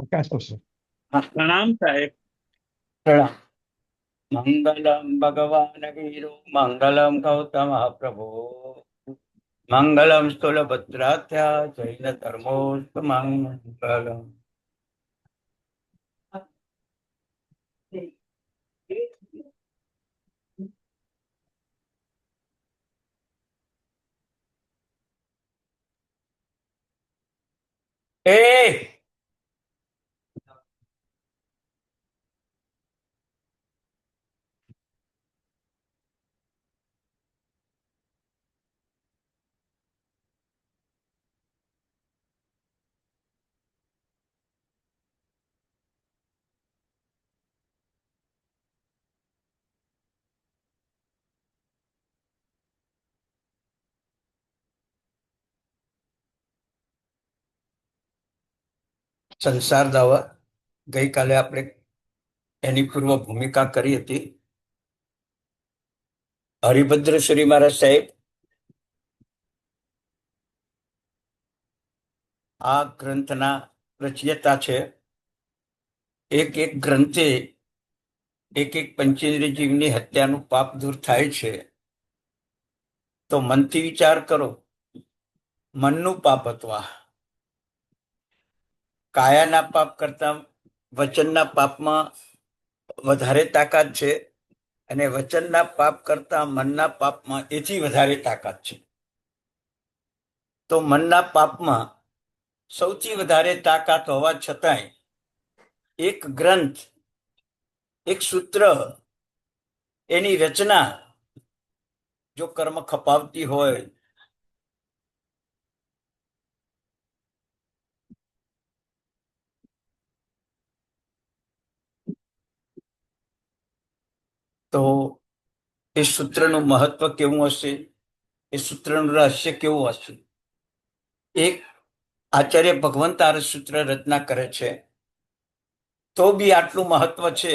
પ્રકાશ આવશે. હા, પ્રણામ સાહેબ. પ્રણામ. મંગલમ ભગવાન વીરો મંગલમ ગૌતમ પ્રભુ મંગલમ સ્થૂલભદ્રાથ્યા જૈન ધર્મોસ્ત મંગલમ. એ સંસાર દાવા ગઈકાલે આપણે એની પૂર્વ ભૂમિકા કરી હતી. હરિભદ્ર શ્રી મહારાજ સાહેબ આ ગ્રંથના રચયિતા છે. એક એક ગ્રંથે એક એક પંચેન્દ્રિય જીવની હત્યાનું પાપ દૂર થાય છે. તો મનથી વિચાર કરો, મનનું પાપ અથવા કાયાના પાપ કરતા વચનના પાપમાં વધારે તાકાત છે, અને વચનના પાપ કરતા મનના પાપમાં એથી વધારે તાકાત છે. તો મનના પાપમાં સૌથી વધારે તાકાત હોવા છતાંય એક ગ્રંથ, એક સૂત્ર, એની રચના જો કર્મ ખપાવતી હોય તો એ સૂત્રનું મહત્વ કેવું હશે, એ સૂત્રનું રહસ્ય કેવું હશે. એક આચાર્ય ભગવંત આ સૂત્ર રચના કરે છે, તો બી આટલું મહત્વ છે,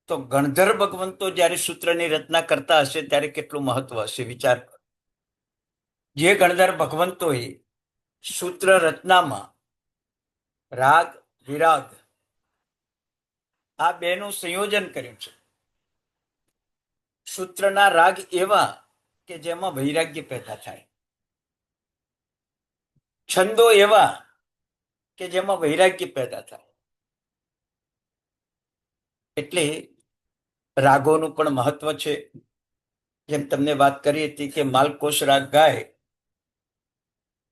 તો ગણધર ભગવંતો જયારે સૂત્રની રચના કરતા હશે ત્યારે કેટલું મહત્વ હશે વિચાર. જે ગણધર ભગવંતોએ સૂત્ર રચનામાં રાગ વિરાગ આ બેનું સંયોજન કર્યું છે. સૂત્રના રાગ એવા કે જેમાં વૈરાગ્ય પેદા થાય, છંદો એવા કે જેમાં વૈરાગ્ય પેદા થાય. એટલે રાગોનું પણ મહત્વ છે. જેમ તમને વાત કરી હતી કે માલકોશ રાગ ગાય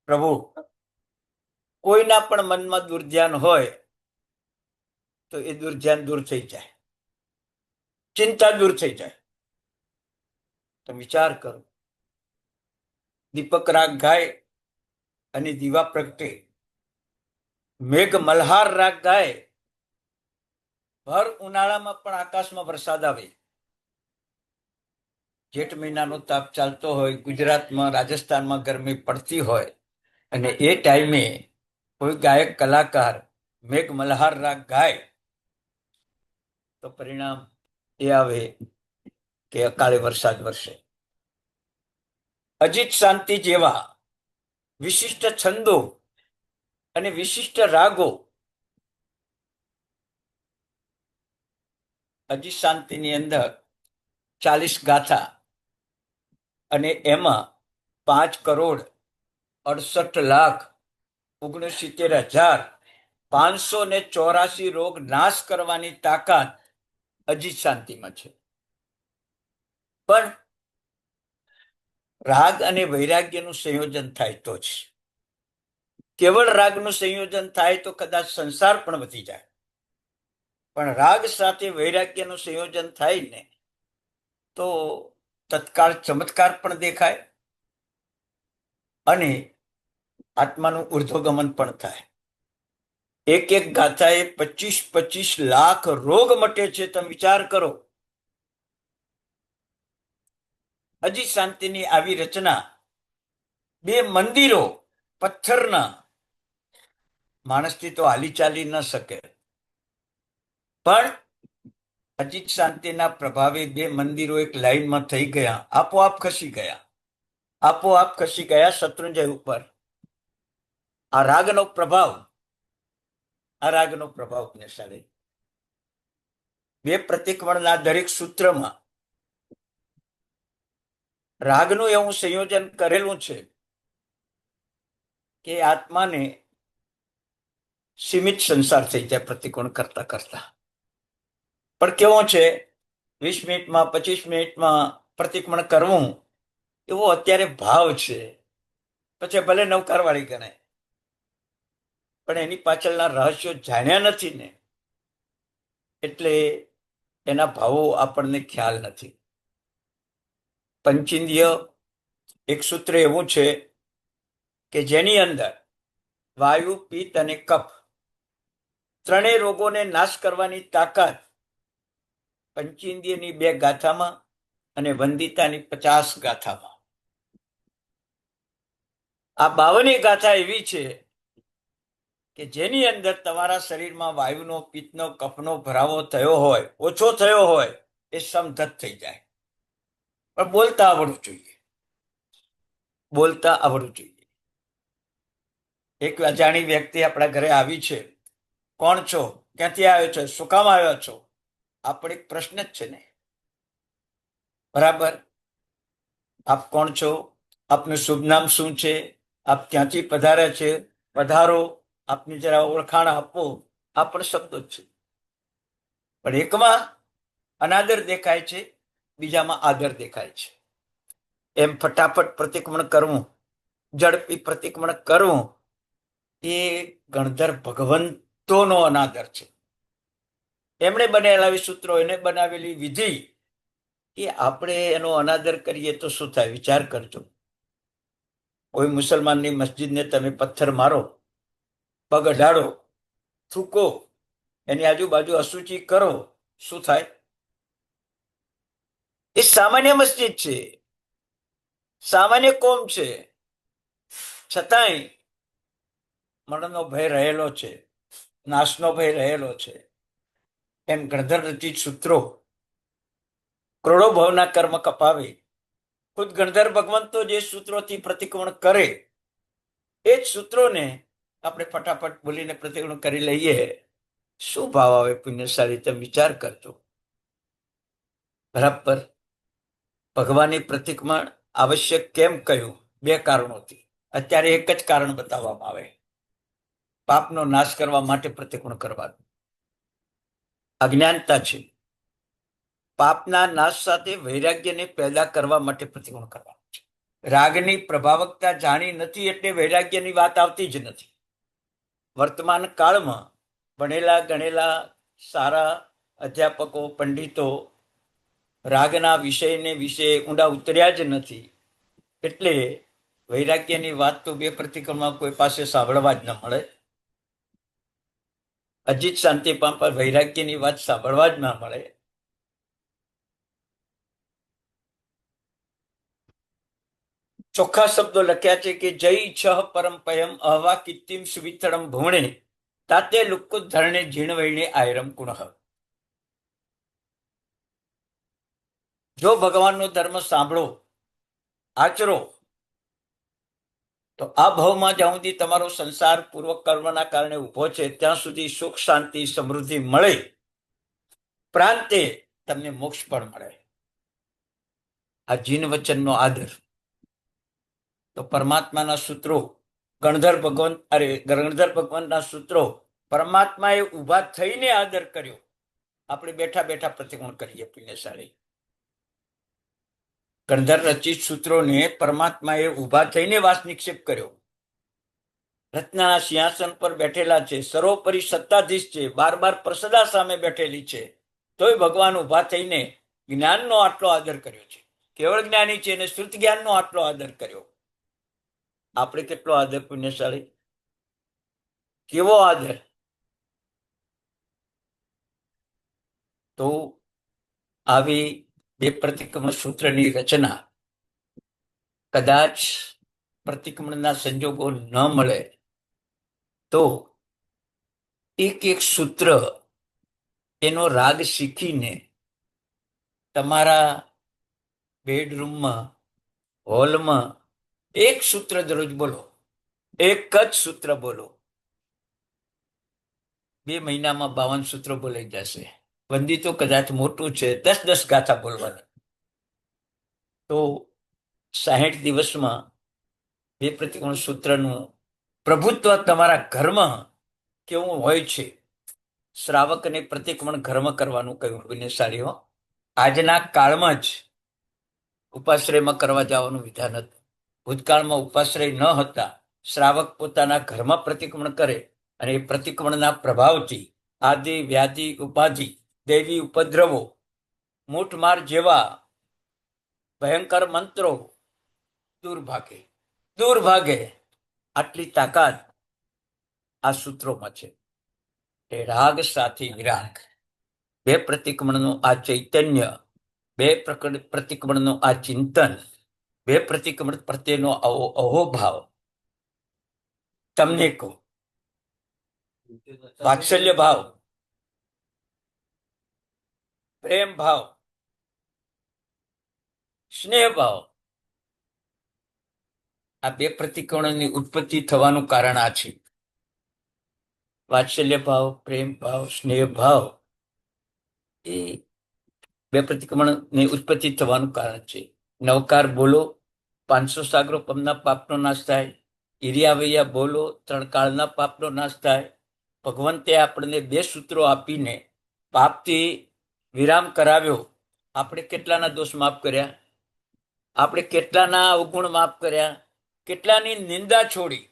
પ્રભુ, કોઈના પણ મનમાં દુર્ધ્યાન હોય તો એ દુર્ધ્યાન દૂર થઈ જાય, ચિંતા દૂર થઈ જાય. તો વિચાર કરો, દીપક રાગ ગાય અને દીવા પ્રગટે, મેઘ મલ્હાર રાગ ગાય, ભર ઉનાળામાં પણ આકાશમાં વરસાદ આવે, જેઠ મહિનાનો તાપ ચાલતો હોય, ગુજરાતમાં રાજસ્થાનમાં ગરમી પડતી હોય, અને એ ટાઈમે કોઈ ગાયક કલાકાર મેઘ મલ્હાર રાગ ગાય તો પરિણામ એ આવે કે અકાળે વરસાદ વરસે. અજીત શાંતિ જેવા વિશિષ્ટ છંદો અને વિશિષ્ટ રાગો, અજીત શાંતિની અંદર 40 ગાથા અને એમાં 5,68,69,584 રોગ નાશ કરવાની તાકાત અજીત શાંતિમાં છે. પણ રાગ અને વૈરાગ્યનું સંયોજન થાય તો જ. કેવળ રાગનું સંયોજન થાય તો કદાચ સંસાર પણ વધી જાય, પણ રાગ સાથે વૈરાગ્યનું સંયોજન થાય ને તો તત્કાળ ચમત્કાર પણ દેખાય અને આત્માનું ઉર્ધ્વગમન પણ થાય. એક એક ગાથાએ 25-25 લાખ રોગ મટે છે. તમે વિચાર કરો, અજીત શાંતિની આવી રચના, 2 મંદિરો પથ્થરના, માણસથી તો હાલી ચાલી ન શકે, પણ અજીત શાંતિના પ્રભાવે 2 મંદિરો એક લાઈનમાં થઈ ગયા, આપોઆપ ખસી ગયા, આપોઆપ ખસી ગયા શત્રુંજય ઉપર. આ રાગનો પ્રભાવ આ રાગનો પ્રભાવ પુણ્યશાળી. બે પ્રતિક્રમણના દરેક સૂત્રમાં રાગનું એવું સંયોજન કરેલું છે કે આત્માને સીમિત સંસાર થઈ જાય પ્રતિક્રમણ કરતા કરતા. પણ કેવો છે, 20 મિનિટમાં 25 મિનિટમાં પ્રતિક્રમણ કરવું એવો અત્યારે ભાવ છે. પછી ભલે નૌકારવાળી ગણાય, પણ એની પાછળના રહસ્યો જાણ્યા નથી ને, એટલે એના ભાવો આપણને ખ્યાલ નથી. પંચેન્દ્રિય એક સૂત્ર એવું છે કે જેની અંદર વાયુ, પિત્ત અને કફ ત્રણેય રોગોને નાશ કરવાની તાકાત પંચેન્દ્રિયની 2 ગાથામાં અને વંદિતાની 50 ગાથામાં. આ 52 ગાથા એવી છે કે જેની અંદર તમારા શરીરમાં વાયુનો, પિત્તનો, કફનો ભરાવો થયો હોય, ઓછો થયો હોય, એ સમધત થઈ જાય. પણ બોલતા આવડવું જોઈએ, બોલતા આવડવું જોઈએ. એક અજાણી વ્યક્તિ આપણા ઘરે આવી છે. કોણ છો? ક્યાંથી આવ્યો છો? શું કામ આવ્યો છો? આપણે એક પ્રશ્ન જ છે ને, બરાબર? આપ કોણ છો? આપનું શુભ નામ શું છે? આપ ક્યાંથી પધાર્યા છે? પધારો, આપની જરા ઓળખાણ આપો. આ પણ શબ્દો જ છે. પણ એકમાં અનાદર દેખાય છે, બીજામાં આદર દેખાય છે. એમ ફટાફટ પ્રતિક્રમણ કરવું, ઝડપી પ્રતિક્રમણ કરવું, એ ગણધર ભગવંતોનો અનાદર છે. એમણે બનેલા સૂત્રો, એને બનાવેલી વિધિ, કે આપણે એનો અનાદર કરીએ તો શું થાય? વિચાર કરજો. કોઈ મુસલમાનની મસ્જિદને તમે પથ્થર મારો, પગ અઢાડો, થૂકો, એની આજુબાજુ અશુચિ કરો, શું થાય? એ સામાન્ય મસ્જિદ છે, સામાન્ય કોમ છે, છતાંય મરણનો ભય રહેલો છે, નાશનો ભય રહેલો છે. એમ ગણધર રચિત સૂત્રો કરોડો ભાવના કર્મ કપાવે. ખુદ ગણધર ભગવંતો જે સૂત્રોથી પ્રતિક્રમણ કરે, એ જ સૂત્રોને આપણે ફટાફટ બોલીને પ્રતિક્રમણ કરી લઈએ. શું ભાવ આવે પુણ્યશાળી? તમે વિચાર કરજો. બરાબર. ભગવાનની પ્રતિક્રમણ આવશ્યક કેમ કહ્યું? 2 કારણોથી. અત્યારે એક જ કારણ બતાવવામાં આવે, પાપનો નાશ કરવા માટે પ્રતિક્રમણ કરવાનું. અજ્ઞાનતા છે. પાપના નાશ સાથે વૈરાગ્યને પેદા કરવા માટે પ્રતિક્રમણ કરવાનું છે. રાગની પ્રભાવકતા જાણી નથી એટલે વૈરાગ્યની વાત આવતી જ નથી. વર્તમાન કાળમાં ભણેલા ગણેલા સારા અધ્યાપકો, પંડિતો રાગના વિષયને વિશે ઊંડા ઉતર્યા જ નથી. એટલે વૈરાગ્યની વાત તો 2 પ્રતિક્રમણમાં કોઈ પાસે સાંભળવા જ ન મળે. અજીત શાંતિપામ પર વૈરાગ્યની વાત સાંભળવા જ ના મળે. ચોખ્ખા શબ્દો લખ્યા છે કે જય છ પરમપયમ અહવા કીર્તિમ સુવિતરમ ભુવણે તાતે લુક્કુ ધરણે ઝીણવૈણે આયરમ કુણઃ. જો ભગવાનનો ધર્મ સાંભળો, આચરો, તો આ ભાવમાં જ્યાં સુધી તમારો સંસાર પૂર્વ કર્મના કારણે ઉભો છે ત્યાં સુધી સુખ, શાંતિ, સમૃદ્ધિ મળે, પ્રાંતે તમને મોક્ષ પણ મળે. આ જીન વચનનો આદર. તો પરમાત્માના સૂત્રો ગણધર ભગવાનના સૂત્રો પરમાત્માએ ઉભા થઈને આદર કર્યો. આપણે બેઠા બેઠા પ્રતિક્રમણ કરીએ પુણ્યશાળી. ગણધર રચિત સૂત્રોને પરમાત્માએ ઉભા થઈને વાસ નિક્ષેપ કર્યો. રત્નના સિંહાસન પર બેઠેલા છે, સર્વોપરી સત્તાધીશ છે, 12 પ્રસદા સામે બેઠેલી છે, તોય ભગવાન ઉભા થઈને જ્ઞાનનો આટલો આદર કર્યો છે. કેવળ જ્ઞાની છે અને શ્રુત જ્ઞાનનો આટલો આદર કર્યો. આપણે કેટલો આદર પુણ્યશાળી? કેવો આદર! તો આવી 2 પ્રતિક્રમણ સૂત્રની રચના કદાચ પ્રતિક્રમણના સંજોગો ન મળે તો એક સૂત્ર એનો રાગ શીખીને તમારા બેડરૂમમાં, હોલમાં એક સૂત્ર દરરોજ બોલો, એક જ સૂત્ર બોલો. 2 મહિનામાં 52 સૂત્રો બોલાઈ જશે. વંદી તો કદાચ મોટું છે, 10 ગાથા બોલવાની. તો 60 દિવસમાં 2 પ્રતિકોણ સૂત્રનું પ્રભુત્વ તમારા ઘરમાં કેવું હોય છે. શ્રાવક અને પ્રતિક્રમણ ઘરમાં કરવાનું કહ્યું પુણ્યશાળીઓ. આજના કાળમાં જ ઉપાશ્રયમાં કરવા જવાનું વિધાન હતું. ભૂતકાળમાં ઉપાશ્રય ન હતા. શ્રાવક પોતાના ઘરમાં પ્રતિક્રમણ કરે અને એ પ્રતિક્રમણના પ્રભાવથી આદિ વ્યાધિ ઉપાધિ દૈવી ઉપદ્રવો મૂઠમાર જેવા ભયંકર મંત્રો દૂર ભાગે. આટલી તાકાત આ સૂત્રોમાં છે. એ રાગ સાથે વિરાગ, 2 પ્રતિક્રમણનું આ ચૈતન્ય, 2 પ્રતિક્રમણનું આ ચિંતન, 2 પ્રતિક્રમણ પ્રત્યેનો આવો અહોભાવ. તમને કહું, વાત્સલ્ય ભાવ, પ્રેમ ભાવ, સ્નેહ ભાવ, આ 2 પ્રતિક્રમણની ઉત્પત્તિ થવાનું કારણ આ છે. વાત્સલ્ય ભાવ, પ્રેમ ભાવ, સ્નેહ ભાવ એ 2 પ્રતિક્રમણની ઉત્પત્તિ થવાનું કારણ છે. નવકાર બોલો, 500 સાગરો પમના પાપનો નાશ થાય. ઈરિયાવૈયા બોલો, 3 કાળના પાપનો નાશ થાય. ભગવંતે આપણને 2 સૂત્રો આપીને પાપથી વિરામ કરાવ્યો. આપણે કેટલાના દોષ માફ કર્યા? આપણે કેટલાના અવગુણ માફ કર્યા? કેટલાની નિંદા છોડી?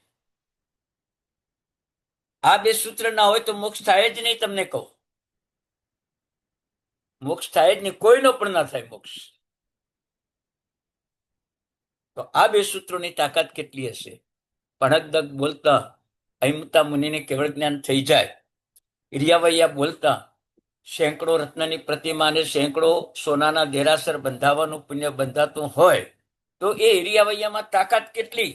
આ 2 સૂત્ર ના હોય તો મોક્ષ થાય જ નહીં. તમને કહું, મોક્ષ થાય જ નહીં. કોઈનો પણ ના થાય મોક્ષ. તો આ 2 સૂત્રોની તાકાત કેટલી હશે? ભણકદક બોલતા અહિમતા મુનિને કેવળ જ્ઞાન થઈ જાય. ઈરિયાવૈયા બોલતા સેંકડો રત્નની પ્રતિમાને સેંકડો સોનાના દેરાસર બંધાવવાનું પુણ્ય બંધાતું હોય તો એ ઈરિયાવૈયામાં તાકાત કેટલી?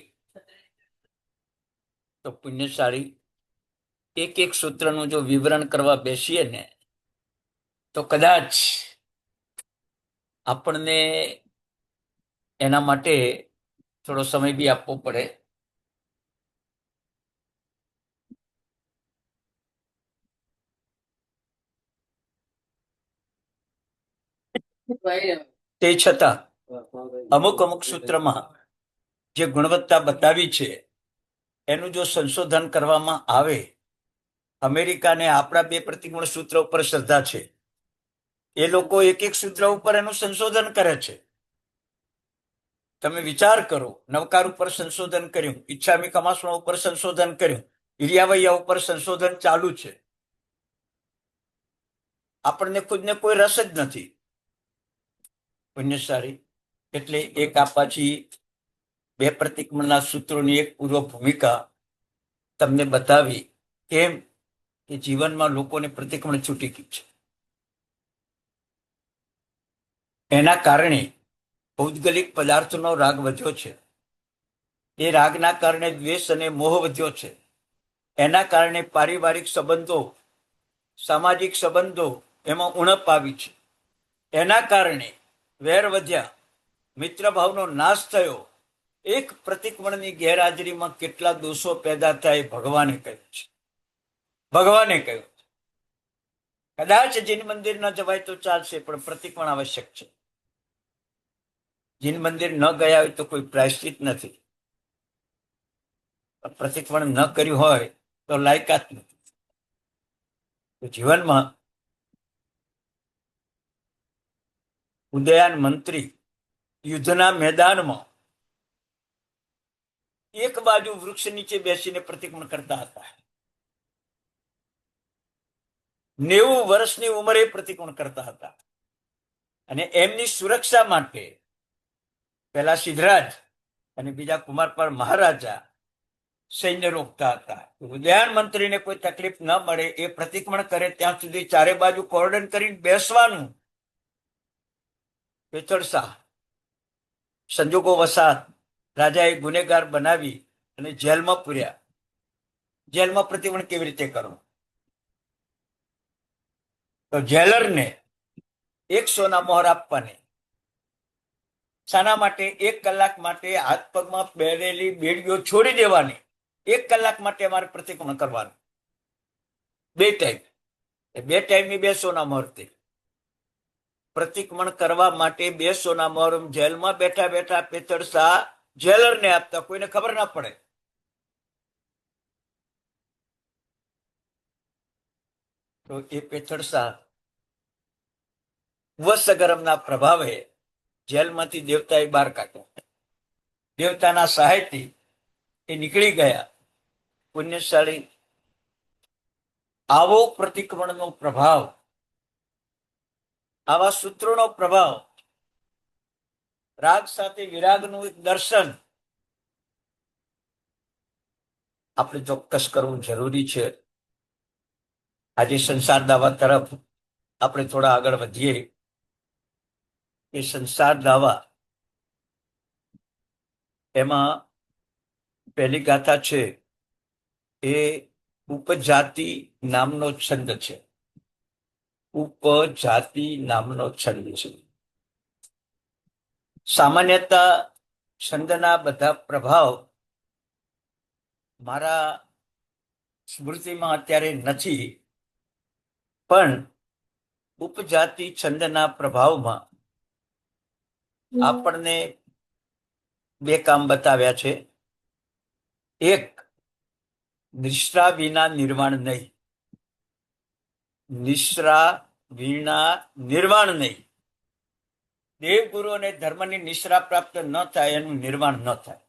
તો પુણ્યશાળી એક સૂત્રનું જો વિવરણ કરવા બેસીએ ને તો કદાચ આપણને એના માટે થોડો સમય બી આપવો પડે. તે છતાં અમુક સૂત્રમાં જે ગુણવત્તા બતાવી છે એનું જો સંશોધન કરવામાં આવે. અમેરિકાને આપણા 2 પ્રતિક્રમણ સૂત્ર ઉપર શ્રદ્ધા છે. એ લોકો એક સૂત્ર ઉપર એનું સંશોધન કરે છે. તમે વિચાર કરો, નવકાર ઉપર સંશોધન કર્યું, ઈચ્છામી કમાસણા ઉપર સંશોધન કર્યું, ઈરિયાવૈયા ઉપર સંશોધન ચાલુ છે. આપણને ખુદને કોઈ રસ જ નથી. પુણ્યશાળી એટલે એક આ પાછી 2 પ્રતિક્રમણના સૂત્રોની એક પૂર્વ ભૂમિકા તમને બતાવી. કેમ કે જીવનમાં લોકોને પ્રતિક્રમણ છૂટી ગયું છે. એના કારણે ભૌગોલિક પદાર્થનો રાગ વધ્યો છે. એ રાગના કારણે દ્વેષ અને મોહ વધ્યો છે. એના કારણે પારિવારિક સંબંધો, સામાજિક સંબંધો એમાં ઉણપ આવી છે. એના કારણે વેર વધ્યા, મિત્રભાવનો નાશ થયો. એક પ્રતિક્રમણની ગેરહાજરીમાં કેટલા દોષો પેદા થાય ભગવાને કહ્યું છે. ભગવાને કહ્યું છે. કદાચ જીન મંદિર ન જવાય તો ચાલશે, પણ પ્રતિક્રમણ આવશ્યક છે. જીન મંદિર ન ગયા હોય તો કોઈ પ્રાયશ્ચિત નથી. પ્રતિક્રમણ ન કર્યું હોય તો લાયકાત નથી. તો જીવનમાં ઉદયાન મંત્રી યુદ્ધના મેદાનમાં એક બાજુ વૃક્ષ નીચે બેસીને પ્રતિક્રમણ કરતા હતા. 90 વર્ષની ઉંમરે પ્રતિક્રમણ કરતા હતા. અને એમની સુરક્ષા માટે પહેલા સિદ્ધરાજ અને બીજા કુમારપાળ મહારાજા સૈન્ય રોકતા હતા. ઉદયાન મંત્રીને કોઈ તકલીફ ન મળે એ પ્રતિક્રમણ કરે ત્યાં સુધી ચારે બાજુ કોર્ડન કરીને બેસવાનું. પેથળ શાહ સંજોગો વસાત રાજાએ ગુનેગાર બનાવી અને જેલમાં પૂર્યા. જેલમાં પ્રતિક્રમણ કેવી રીતે કરવું? તો જેલરને 1 સોના મોહર આપવાની. શાના માટે? 1 કલાક માટે હાથ પગમાં પહેરેલી બેડીઓ છોડી દેવાની. 1 કલાક માટે અમારે પ્રતિક્રમણ કરવાનું. બે ટાઈમ. એ બે ટાઈમની 2 સોના મોહર હતી. પ્રતિક્રમણ કરવા માટે 2 સોના મોહર જેલમાં બેઠા બેઠા પેથડ શાહ જેલરને આપતા, કોઈને ખબર ના પડે. તો એ પેથડ શાહ વસગરમના પ્રભાવે જેલમાંથી દેવતાએ બહાર કાઢ્યા. દેવતાના સહાયથી એ નીકળી ગયા. પુણ્યશાળી આવો પ્રતિક્રમણનો પ્રભાવ, આવા સૂત્રોનો પ્રભાવ, રાગ સાથે વિરાગનું એક દર્શન આપણે ચોક્કસ કરવું જરૂરી છે. આજે સંસાર દાવા તરફ આપણે થોડા આગળ વધીએ. એ સંસાર દાવા, એમાં પહેલી ગાથા છે એ ઉપજાતિ નામનો છંદ છે. ઉપજાતિ નામનો છંદ છે. સામાન્યતઃ છંદના બધા પ્રભાવ મારા સ્મૃતિમાં અત્યારે નથી, પણ ઉપજાતિ છંદના પ્રભાવમાં આપણને 2 કામ બતાવ્યા છે. એક, નિશ્રા વિના નિર્વાણ નહીં. નિશ્રા વિના નિર્વાણ નહીં. દેવગુરુ અને ધર્મની નિશ્રા પ્રાપ્ત ન થાય, એનું નિર્વાણ ન થાય.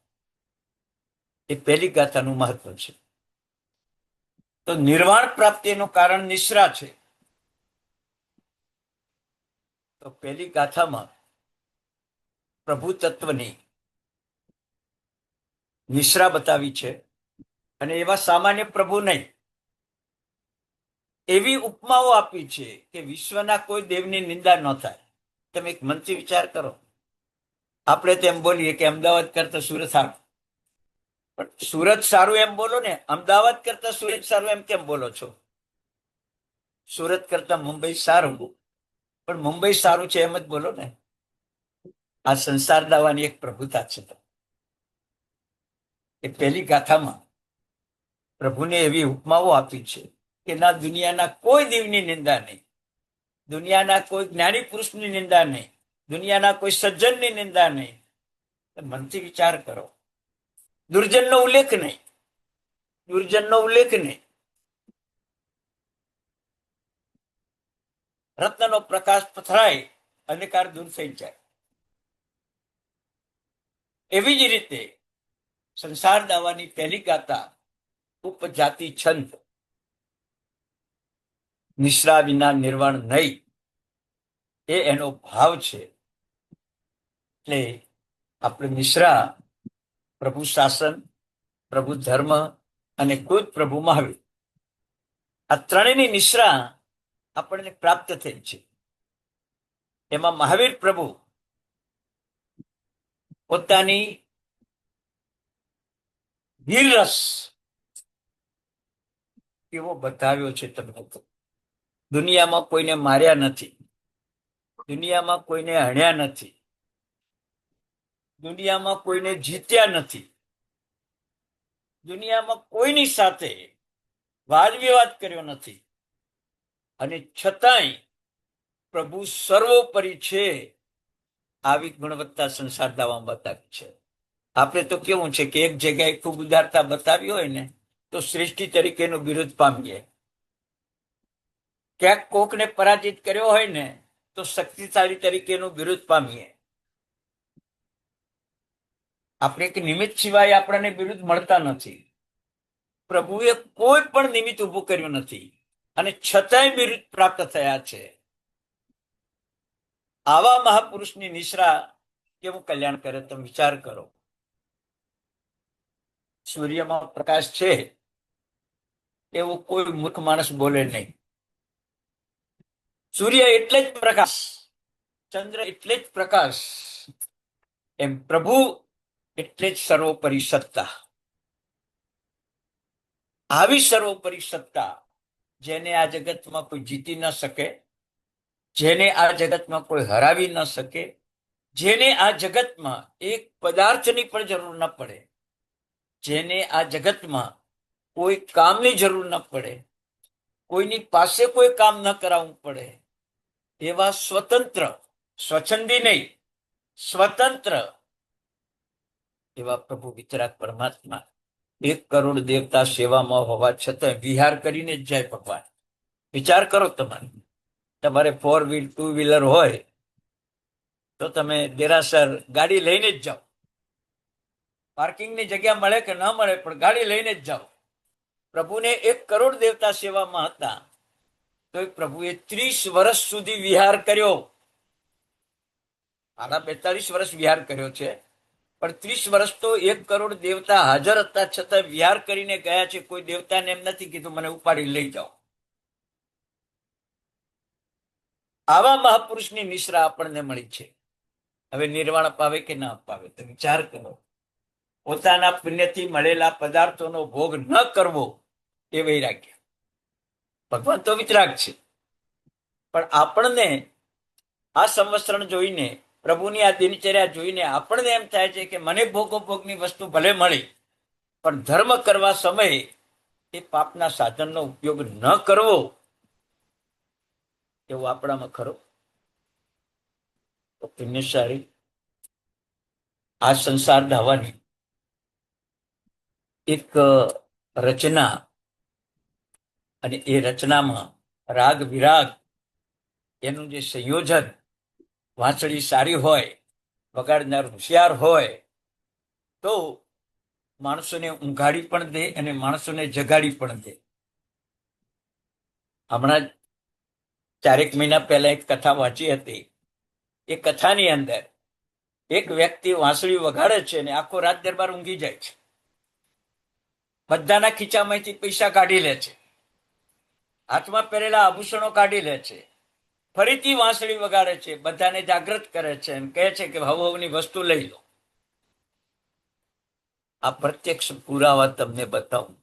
એ પહેલી ગાથાનું મહત્વ છે. તો નિર્વાણ પ્રાપ્તિનું કારણ નિશ્રા છે. તો પહેલી ગાથામાં પ્રભુ તત્વની નિશ્રા બતાવી છે. અને એવા સામાન્ય પ્રભુ નહીં, એવી ઉપમાઓ આપી છે કે વિશ્વના કોઈ દેવની નિંદા ન થાય. તમે એક મનથી વિચાર કરો. આપણે તેમ બોલીએ કે અમદાવાદ કરતા સુરત સારું, પણ સુરત સારું એમ બોલો ને, અમદાવાદ કરતા સુરત સારું એમ કેમ બોલો છો? સુરત કરતા મુંબઈ સારું, પણ મુંબઈ સારું છે એમ જ બોલો ને. આ સંસાર દાવાની એક પ્રભુતા છે. એ પહેલી ગાથામાં પ્રભુને એવી ઉપમાઓ આપી છે કે ના દુનિયાના કોઈ દેવની નિંદા નહીં, દુનિયાના કોઈ જ્ઞાની પુરુષની નિંદા નહીં, દુનિયાના કોઈ સજ્જનની નિંદા નહીં. મનથી વિચાર કરો. દુર્જનનો ઉલ્લેખ નહીં, દુર્જનનો ઉલ્લેખ નહીં. રત્નનો પ્રકાશ પથરાય, અંધકાર દૂર થઈ જાય. એવી જ રીતે સંસાર દાવાની પહેલી ગાથા ઉપજાતિ છંદ, નિશ્રા વિના નિર્વાણ નહીં, એ એનો ભાવ છે. એટલે આપણે નિશ્રા, પ્રભુ શાસન, પ્રભુ ધર્મ અને ખુદ પ્રભુ મહાવીર, આ ત્રણેયની નિશ્રા આપણને પ્રાપ્ત થઈ છે. એમાં મહાવીર પ્રભુ પોતાની વીરરસ એવો બતાવ્યો છે. તમને તો દુનિયામાં કોઈને માર્યા નથી, દુનિયામાં કોઈને હણ્યા નથી, દુનિયામાં કોઈને જીત્યા નથી, દુનિયામાં કોઈની સાથે વાદ વિવાદ કર્યો નથી, અને છતાંય પ્રભુ સર્વોપરી છે. આવી ગુણવત્તા સંસાર દાવામાં બતાવી છે. આપણે તો કેવું છે કે એક જગ્યાએ ખૂબ ઉદારતા બતાવી હોય ને તો શ્રેષ્ઠી તરીકેનો વિરોધ પામીએ. ક્યાંક કોકને પરાજિત કર્યો હોય ને તો શક્તિશાળી તરીકેનો વિરોધ પામીએ. આપણે એક નિમિત્ત સિવાય આપણને વિરુદ્ધ મળતા નથી. પ્રભુએ કોઈ પણ નિમિત્ત ઉભું કર્યું નથી, અને છતાંય વિરુદ્ધ પ્રાપ્ત થયા છે. આવા મહાપુરુષની નિશ્રા કેવું કલ્યાણ કરે, તમે વિચાર કરો. સૂર્યમાં પ્રકાશ છે એવું કોઈ મૂર્ખ માણસ બોલે નહીં. સૂર્ય એટલે જ પ્રકાશ, ચંદ્ર એટલે જ પ્રકાશ, એમ પ્રભુ એટલે જ સર્વોપરી સત્તા. આવી સર્વોપરી સત્તા જેને આ જગતમાં કોઈ જીતી ન શકે, જેને આ જગતમાં કોઈ હરાવી ન શકે, જેને આ જગતમાં એક પદાર્થની પણ જરૂર ન પડે, જેને આ જગતમાં કોઈ કામની જરૂર ન પડે, કોઈની પાસે કોઈ કામ ન કરાવવું પડે એવા સ્વતંત્ર, સ્વચ્છંદી નહીં, સ્વતંત્ર એવા પ્રભુ વિતરાગ પરમાત્મા 1 કરોડ દેવતા સેવામાં હોવા છતાં વિહાર કરીને જ જાય ભગવાન. વિચાર કરો, તમારે 4 વ્હીલ 2 વ્હીલર હોય તો તમે દેરાસર ગાડી લઈને જ જાઓ. પાર્કિંગની જગ્યા મળે કે ન મળે, પણ ગાડી લઈને જ જાઓ. પ્રભુને 1 કરોડ દેવતા સેવામાં હતા તો પ્રભુએ 30 વર્ષ સુધી વિહાર કર્યો. 42 વર્ષ વિહાર કર્યો છે, પણ 30 વર્ષ તો 1 કરોડ દેવતા હાજર હતા છતાં વિહાર કરીને ગયા છે. કોઈ દેવતાને એમ નથી કીધું મને ઉપાડી લઈ જાઓ. આવા મહાપુરુષની નિશ્રા આપણને મળી છે. હવે નિર્વાણ પાવે કે ના પાવે તો વિચાર કરો. પોતાના પુણ્યથી મળેલા પદાર્થોનો ભોગ ન કરવો એ વૈરાગ્ય. ભગવાન તો વિતરાગ છે, પણ આપણને આ સંવત્સરણ જોઈને, પ્રભુની આ દિનચર્યા જોઈને આપણને એમ થાય છે કે મને ભોગોભોગની વસ્તુ ભલે મળી, પણ ધર્મ કરવા સમયે એ પાપના સાધનનો ઉપયોગ ન કરવો એવું આપણામાં ખરો. તો પુણ્યશાળી આ સંસાર ધાવાની એક રચના, અને એ રચનામાં રાગ વિરાગ એનું જે સંયોજન, વાંસળી સારી હોય, વગાડનાર હોશિયાર હોય તો માણસોને ઊંઘાડી પણ દે અને માણસોને જગાડી પણ દે. હમણાં 4 મહિના પહેલા એક કથા વાંચી હતી. એ કથાની અંદર એક વ્યક્તિ વાંસળી વગાડે છે અને આખો રાત દરબાર ઊંઘી જાય છે. બધાના ખીચામાંથી પૈસા કાઢી લે છે, હાથમાં પહેરેલા આભૂષણો કાઢી લે છે, ફરીથી વાંસળી વગાડે છે, બધાને જાગૃત કરે છે અને કહે છે કે હવની વસ્તુ લઈ લો. આ પ્રત્યક્ષ પુરાવા તમને બતાવું.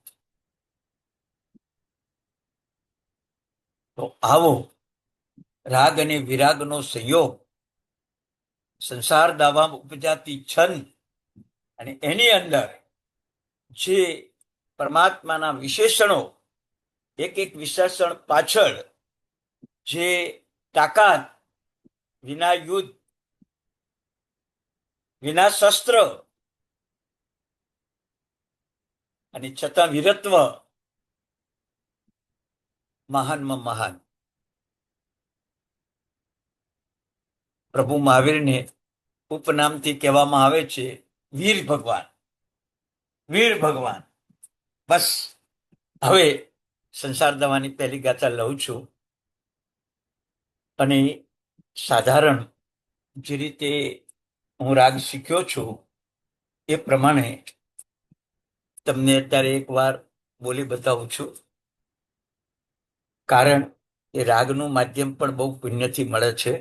તો આવો રાગ અને વિરાગનો સંયોગ, સંસાર દાવામાં ઉપજાતી છંદ, અને એની અંદર જે પરમાત્માના વિશેષણો, એક એક વિશેષણ પાછળ જે તાકાત, વિના યુદ્ધ, વિના શસ્ત્ર અને છતાં વીરત્વ, મહાનમાં મહાન. પ્રભુ મહાવીરને ઉપનામથી કહેવામાં આવે છે વીર ભગવાન. વીર ભગવાન. બસ હવે સંસાર દવાની પહેલી ગાથા લઉં છું, અને સાધારણ જે રીતે હું રાગ શીખ્યો છું એ પ્રમાણે તમને અત્યારે એકવાર બોલી બતાવું છું. કારણ એ રાગનું માધ્યમ પણ બહુ પુણ્યથી મળે છે.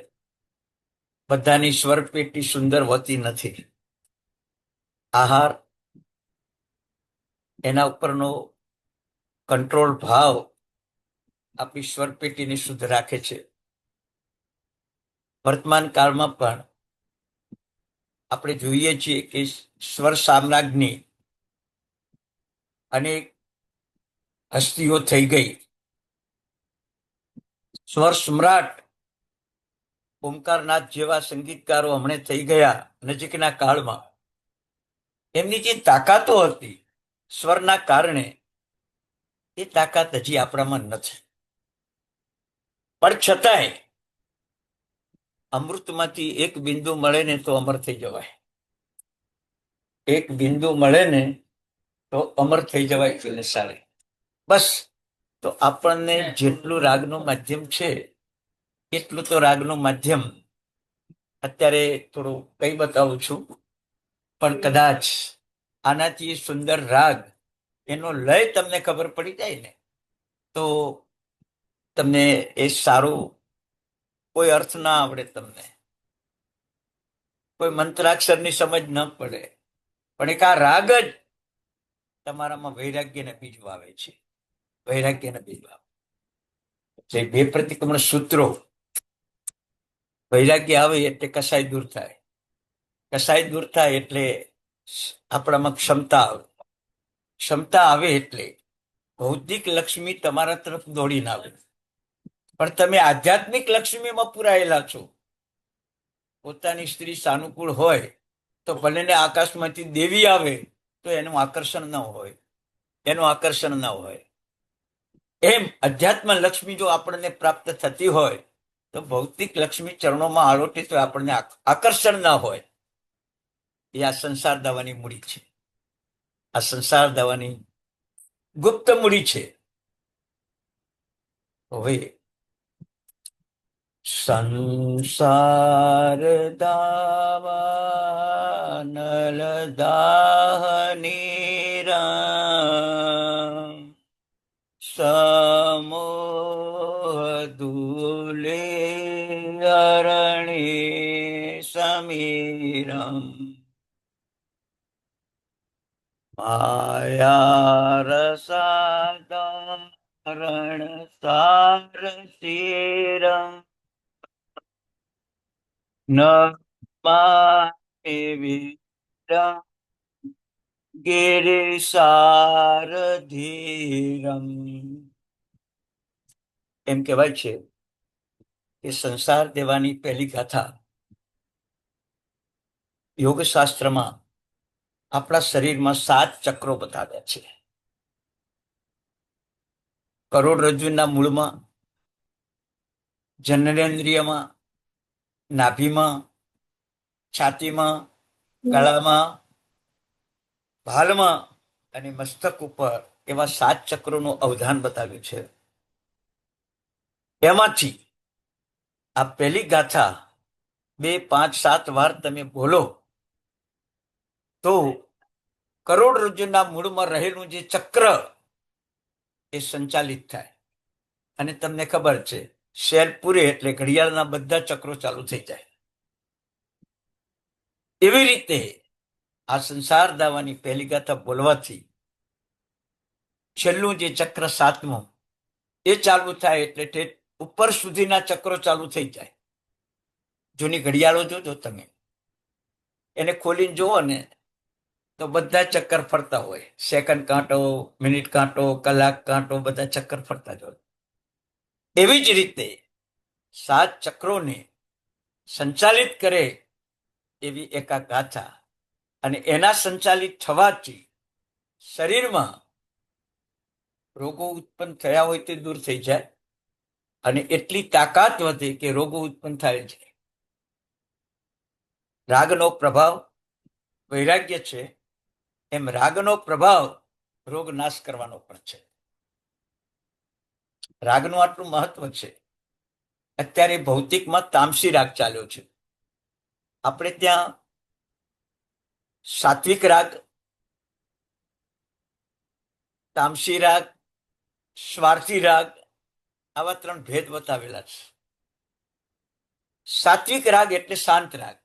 બધાની સ્વર પેટી સુંદર હોતી નથી. આહાર, એના ઉપરનો કંટ્રોલ ભાવ આપણી સ્વર પેટીને શુદ્ધ રાખે છે. વર્તમાન કાળમાં પણ આપણે જોઈએ છીએ કે સ્વર સામ્રાજ્ઞી અનેક હસ્તીઓ થઈ ગઈ. સ્વર સમ્રાટ ઓમકારનાથ જેવા સંગીતકારો હમણે થઈ ગયા નજીકના કાળમાં. એમની જે તાકાતો હતી સ્વરના કારણે, એ તાકાત હજી આપણામાં નથી. પણ છતાંય અમૃતમાંથી એક બિંદુ મળે ને તો અમર થઈ જવાય. એક બિંદુ મળે ને તો અમર થઈ જવાય પુણ્યશાળી. બસ તો આપણને જેટલું રાગનું માધ્યમ છે એટલું તો રાગનું માધ્યમ અત્યારે થોડું કઈ બતાવું છું, પણ કદાચ આનાથી સુંદર રાગ, એનો લય તમને ખબર પડી જાય ને તો તમને એ સારું, કોઈ અર્થ ના આવડે, તમને કોઈ મંત્રાક્ષરની સમજ ન પડે, પણ એક આ રાગ જ તમારામાં વૈરાગ્યને બીજ વાવે છે. વૈરાગ્યને બીજ વાવે જે 2 પ્રતિક્રમણ સૂત્રો. વૈરાગ્ય આવે એટલે કસાય દૂર થાય, કસાય દૂર થાય એટલે આપણામાં ક્ષમતા આવે, ક્ષમતા આવે એટલે ભૌતિક લક્ષ્મી તમારા તરફ દોડીને આવે, પણ તમે આધ્યાત્મિક લક્ષ્મીમાં પુરાયેલા છો. પોતાની સ્ત્રી સાનુકૂળ હોય તો ભલે ને આકાશમાંથી દેવી આવે તો એનું આકર્ષણ ન હોય, એનું આકર્ષણ ન હોય. એમ અધ્યાત્મ લક્ષ્મી જો આપણને પ્રાપ્ત થતી હોય તો ભૌતિક લક્ષ્મી ચરણોમાં આલોટી તો આપણને આકર્ષણ ના હોય. એ આ સંસાર દાવાની મૂડી છે. આ સંસાર દાવાની ગુપ્ત મૂડી છે. હવે સંસાર દાવા નલ દાહનીરા સમોહ દુલે અરણી સમીરમ માયા રસાદારણ સારસીરમ નમામિ વીરમ ગિરિસારધીરમ. એમ કહેવાય છે કે સંસાર દેવાની પહેલી ગાથા યોગશાસ્ત્રમાં આપણા શરીરમાં 7 ચક્રો બતાવ્યા છે. કરોડરજ્જુના મૂળમાં, જનનેન્દ્રિયમાં, નાભીમાં, છાતીમાં, ગળામાં, ભાલમાં અને મસ્તક ઉપર એવા 7 ચક્રોનું અવધાન બતાવ્યું છે. એમાંથી આ પહેલી ગાથા 2, 5, 7 વાર તમે બોલો તો કરોડરજ્જુના મૂળમાં રહેલું જે ચક્ર એ સંચાલિત થાય. અને તમને ખબર છે, શેલ પૂરે એટલે ઘડિયાળના બધા ચક્રો ચાલુ થઈ જાય. એવી રીતે આ સંસાર દાવાની પહેલી ગાથા બોલવાથી છેલ્લું જે ચક્ર 7મું એ ચાલુ થાય એટલે ઉપર સુધીના ચક્રો ચાલુ થઈ જાય. જૂની ઘડિયાળો જોજો તમે, એને ખોલીને જુઓ ને તો બધા ચક્કર ફરતા હોય. સેકન્ડ કાંટો, મિનિટ કાંટો, કલાક કાંટો, બધા ચક્કર ફરતા જ હોય. એવી જ રીતે 7 ચક્રોને સંચાલિત કરે એવી એકા ગાથા, અને એના સંચાલિત થવાથી શરીરમાં રોગો ઉત્પન્ન થયા હોય તે દૂર થઈ જાય અને એટલી તાકાત વધે કે રોગો ઉત્પન્ન થાય છે. રાગનો પ્રભાવ વૈરાગ્ય છે, એમ રાગનો પ્રભાવ રોગ નાશ કરવાનો પણ છે. રાગનું આટલું મહત્વ છે. અત્યારે ભૌતિકમાં તામસી રાગ ચાલ્યો છે. આપણે ત્યાં સાત્વિક રાગ, તામસી રાગ, સ્વાર્થી રાગ, આવા 3 ભેદ બતાવેલા છે. સાત્વિક રાગ એટલે શાંત રાગ,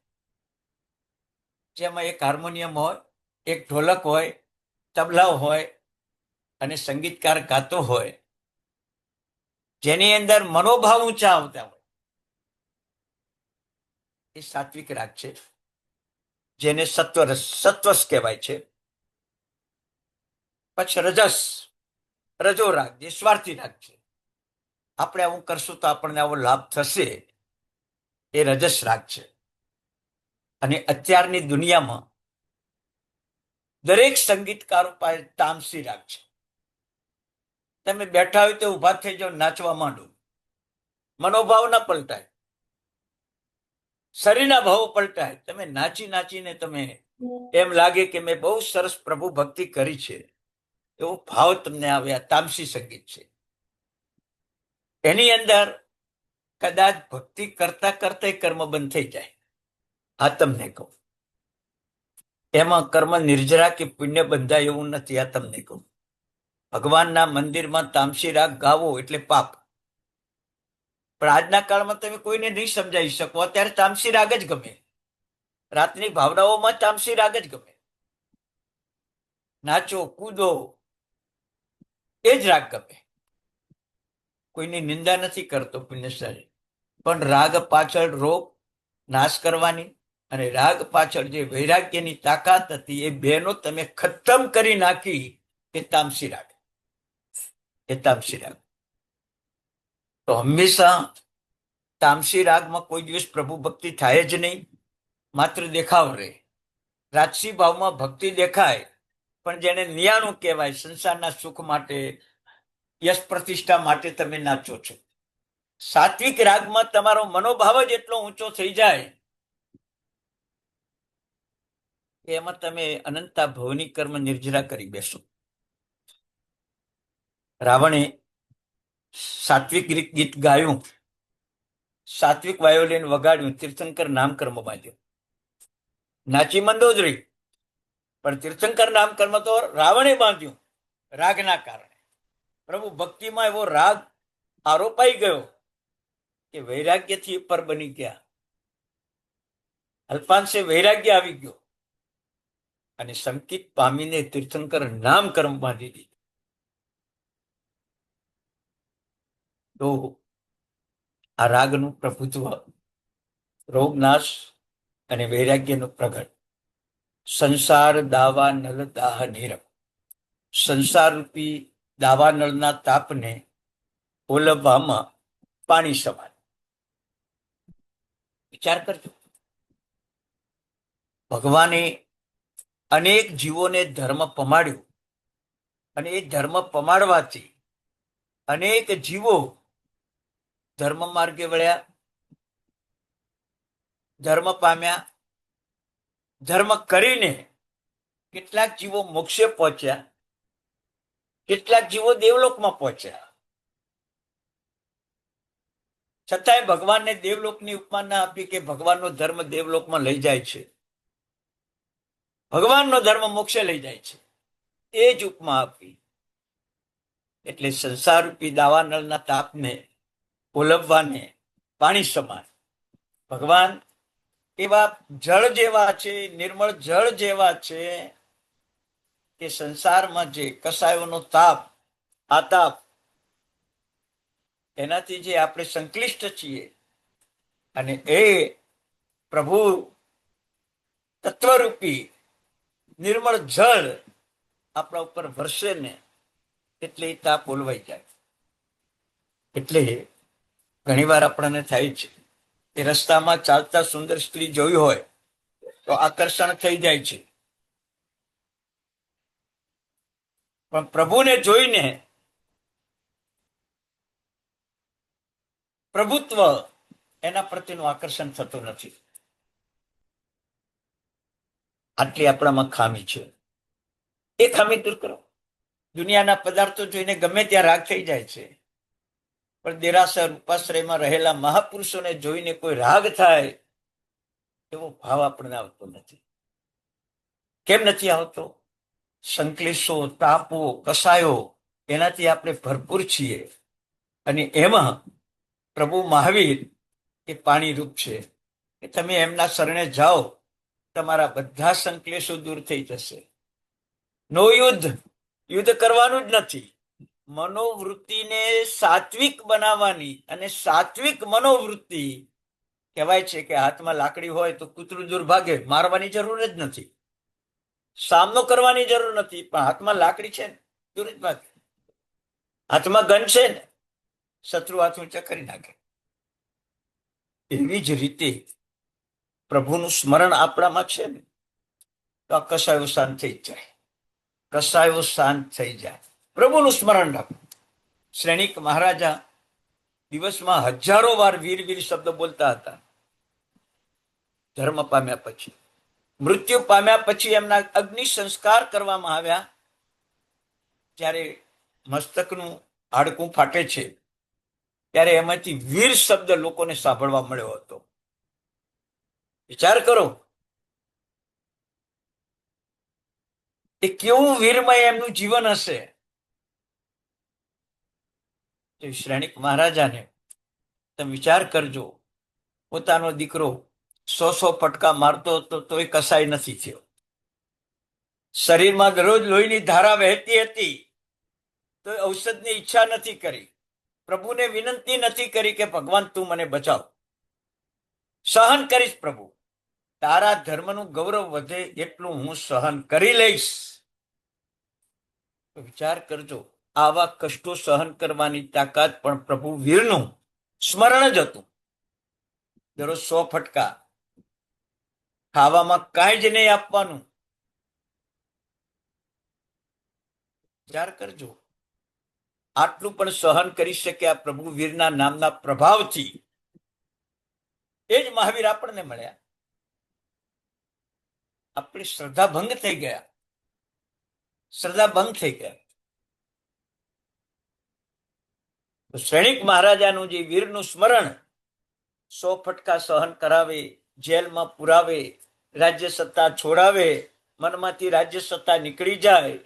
જેમાં એક હાર્મોનિયમ હોય, એક ઢોલક હોય, તબલા હોય અને સંગીતકાર ગાતો હોય, જેની અંદર મનોભાવ ઊંચા આવતા હોય, એ સાત્વિક રાગ છે, જેને સત્વસ કહેવાય છે. પછી રજો રાગ, જે સ્વાર્થી રાગ છે. આપણે આવું કરશું તો આપણને આવો લાભ થશે, એ રજસ રાગ છે. અને અત્યારની દુનિયામાં દરેક સંગીતકારો પાસે તામસી રાગ છે. તમે બેઠા હોય તો ઉભા થઈ જાઓ, નાચવા માંડો, મનોભાવ ના પલટાય, શરીરના ભાવો પલટાય. તમે નાચી નાચીને તમે એમ લાગે કે મેં બહુ સરસ પ્રભુ ભક્તિ કરી છે, એવો ભાવ તમને આવે. આ તામસી સંગીત છે. એની અંદર કદાચ ભક્તિ કરતા કરતા કર્મ બંધ થઈ જાય. આ તમને કહું, એમાં કર્મ નિર્જરા કે પુણ્ય બંધાય એવું નથી. આ તમને કહું, ભગવાનના મંદિરમાં તામસી રાગ ગાવો એટલે પાપ. પણ આજના કાળમાં તમે કોઈને નહીં સમજાવી શકો. અત્યારે તામસી રાગ જ ગમે, રાતની ભાવનાઓમાં તામસી રાગ જ ગમે. નાચો કૂદો એ જ રાગ ગમે. કોઈની નિંદા નથી કરતો પુણ્યશાળી, પણ રાગ પાછળ રોગ નાશ કરવાની અને રાગ પાછળ જે વૈરાગ્યની તાકાત હતી, એ બેનો તમે ખતમ કરી નાખી. એ તામસી રાગ. એ તામસી રાગ. તો હંમેશા તામસી રાગમાં કોઈ દિવસ પ્રભુ ભક્તિ થાય જ નહીં, માત્ર દેખાવ રહે. રાજસી ભાવમાં ભક્તિ દેખાય, પણ જેને નિયાણું કહેવાય, સંસારના સુખ માટે, યશ પ્રતિષ્ઠા માટે તમે નાચો છો. સાત્વિક રાગમાં તમારો મનોભાવ જ એટલો ઊંચો થઈ જાય કે એમાં તમે અનંતા ભવની કર્મ નિર્જરા કરી બેસો. રાવણે સાત્વિક ગીત ગાયું, સાત્વિક વાયોલિન વગાડ્યું, તીર્થંકર નામકર્મ બાંધ્યો. નાચી મંદોદરી, પણ તીર્થંકર નામકર્મ તો રાવણે બાંધ્યું રાગના કારણે. પ્રભુ ભક્તિમાં એવો રાગ આરોપાઈ ગયો કે વૈરાગ્યથી પર બની ગયા. અલ્પાંશે વૈરાગ્ય આવી ગયો અને સંકિત પામીને તીર્થંકર નામકર્મ બાંધી દીધું. તો આ રાગનું પ્રભુત્વ, રોગનાશ અને વૈરાગ્યનું પ્રગટ. સંસાર દાવા નલ દાહ નીરવ. સંસાર રૂપી દાવા નળના તાપને ઓલવવામાં પાણી સમાન. વિચાર કરજો, ભગવાને અનેક જીવોને ધર્મ પમાડ્યું અને એ ધર્મ પમાડવાથી અનેક જીવો ધર્મ માર્ગે વળ્યા, ધર્મ પામ્યા. ધર્મ કરીને કેટલાક જીવો મોક્ષે પહોંચ્યા, કેટલાક જીવો દેવલોકમાં પહોંચ્યા. છતાંય ભગવાનને દેવલોકની ઉપમા ના આપી કે ભગવાનનો ધર્મ દેવલોકમાં લઈ જાય છે, ભગવાનનો ધર્મ મોક્ષે લઈ જાય છે, એ જ ઉપમા આપી. એટલે સંસાર રૂપી દાવાનળના તાપને ઓલવવાને પાણી સમાન. ભગવાન એવા જળ જેવા છે, નિર્મળ જળ જેવા છે કે સંસારમાં જે કસાયોનો તાપ, આતાપ, એનાથી જે આપણે સંકલિષ્ટ છીએ, અને એ પ્રભુ તત્વરૂપી નિર્મળ જળ આપણા ઉપર વરસે ને એટલે એ તાપ ઓલવાઈ જાય. એટલે ઘણીવાર આપણને થાય છે એ રસ્તામાં ચાલતા સુંદર સ્ત્રી જોઈ હોય તો આકર્ષણ થઈ જાય છે, પણ પ્રભુને જોઈને પ્રભુત્વ એના પ્રત્યેનું આકર્ષણ થતું નથી. આટલી આપણામાં ખામી છે. એ ખામી દૂર કરો. દુનિયાના પદાર્થો જોઈને ગમે ત્યાં રાગ થઈ જાય છે, પણ દેરાસર ઉપાશ્રયમાં રહેલા મહાપુરુષોને જોઈને કોઈ રાગ થાય એવો ભાવ આપણને આવતો નથી. કેમ નથી આવતો? સંકલેશો, તાપો, કસાયો, એનાથી આપણે ભરપૂર છીએ. અને એમાં પ્રભુ મહાવીર એ પાણી રૂપ છે કે તમે એમના શરણે જાઓ, તમારા બધા સંકલેશો દૂર થઈ જશે. નો યુદ્ધ, યુદ્ધ કરવાનું જ નથી. મનોવૃત્તિને સાત્વિક બનાવવાની, અને સાત્વિક મનોવૃત્તિ કહેવાય છે કે હાથમાં લાકડી હોય તો કૂતરું દૂર ભાગે, મારવાની જરૂર જ નથી, સામનો કરવાની જરૂર નથી, પણ હાથમાં લાકડી છે ને દૂર જ ભાગે. હાથમાં ગન છે ને શત્રુ હાથ ઊંચા કરી નાખે. એવી જ રીતે પ્રભુનું સ્મરણ આપણામાં છે ને તો આ કસાયો શાંત થઈ જાય, કસાયો શાંત થઈ જાય. પ્રભુનું સ્મરણ રાખો. શ્રેણિક મહારાજા દિવસમાં હજારો વાર વીર વીર શબ્દ બોલતા હતા. ધર્મ પામ્યા પછી, મૃત્યુ પામ્યા પછી એમના અગ્નિ સંસ્કાર કરવામાં આવ્યા. જ્યારે મસ્તકનું હાડકું ફાટે છે ત્યારે એમાંથી વીર શબ્દ લોકોને સાંભળવા મળ્યો હતો. વિચાર કરો એ કેવું વીરમય એમનું જીવન હશે. શ્રેણિક મહારાજાને તમે વિચાર કરજો, પોતાનો દીકરો 100 ફટકા મારતો હતો તો એ કસાય નથી થયો. શરીરમાં દરરોજ લોહીની ધારા વહેતી હતી તો ઔષધની ઈચ્છા નથી કરી, પ્રભુને વિનંતી નથી કરી કે ભગવાન તું મને બચાવ, સહન કરીશ પ્રભુ, તારા ધર્મનું ગૌરવ વધે એટલું હું સહન કરી લઈશ. વિચાર કરજો આવા કષ્ટો સહન કરવાની તાકાત પણ પ્રભુ વીરનું સ્મરણ જ હતું. દરરોજ 100 ફટકા, ખાવામાં કાંઈ જ નહીં આપવાનું. વિચાર કરજો, આટલું પણ સહન કરી શક્યા પ્રભુ વીરના નામના પ્રભાવથી. એ જ મહાવીર આપણને મળ્યા. આપણી શ્રદ્ધા ભંગ થઈ ગયા, શ્રદ્ધા ભંગ થઈ ગયા. શ્રેણિક મહારાજાનું જે વીરનું સ્મરણ 100 ફટકા સહન કરાવે, જેલમાં પુરાવે, રાજ્ય સત્તા છોડાવે, મનમાંથી રાજ્ય સત્તા નીકળી જાય,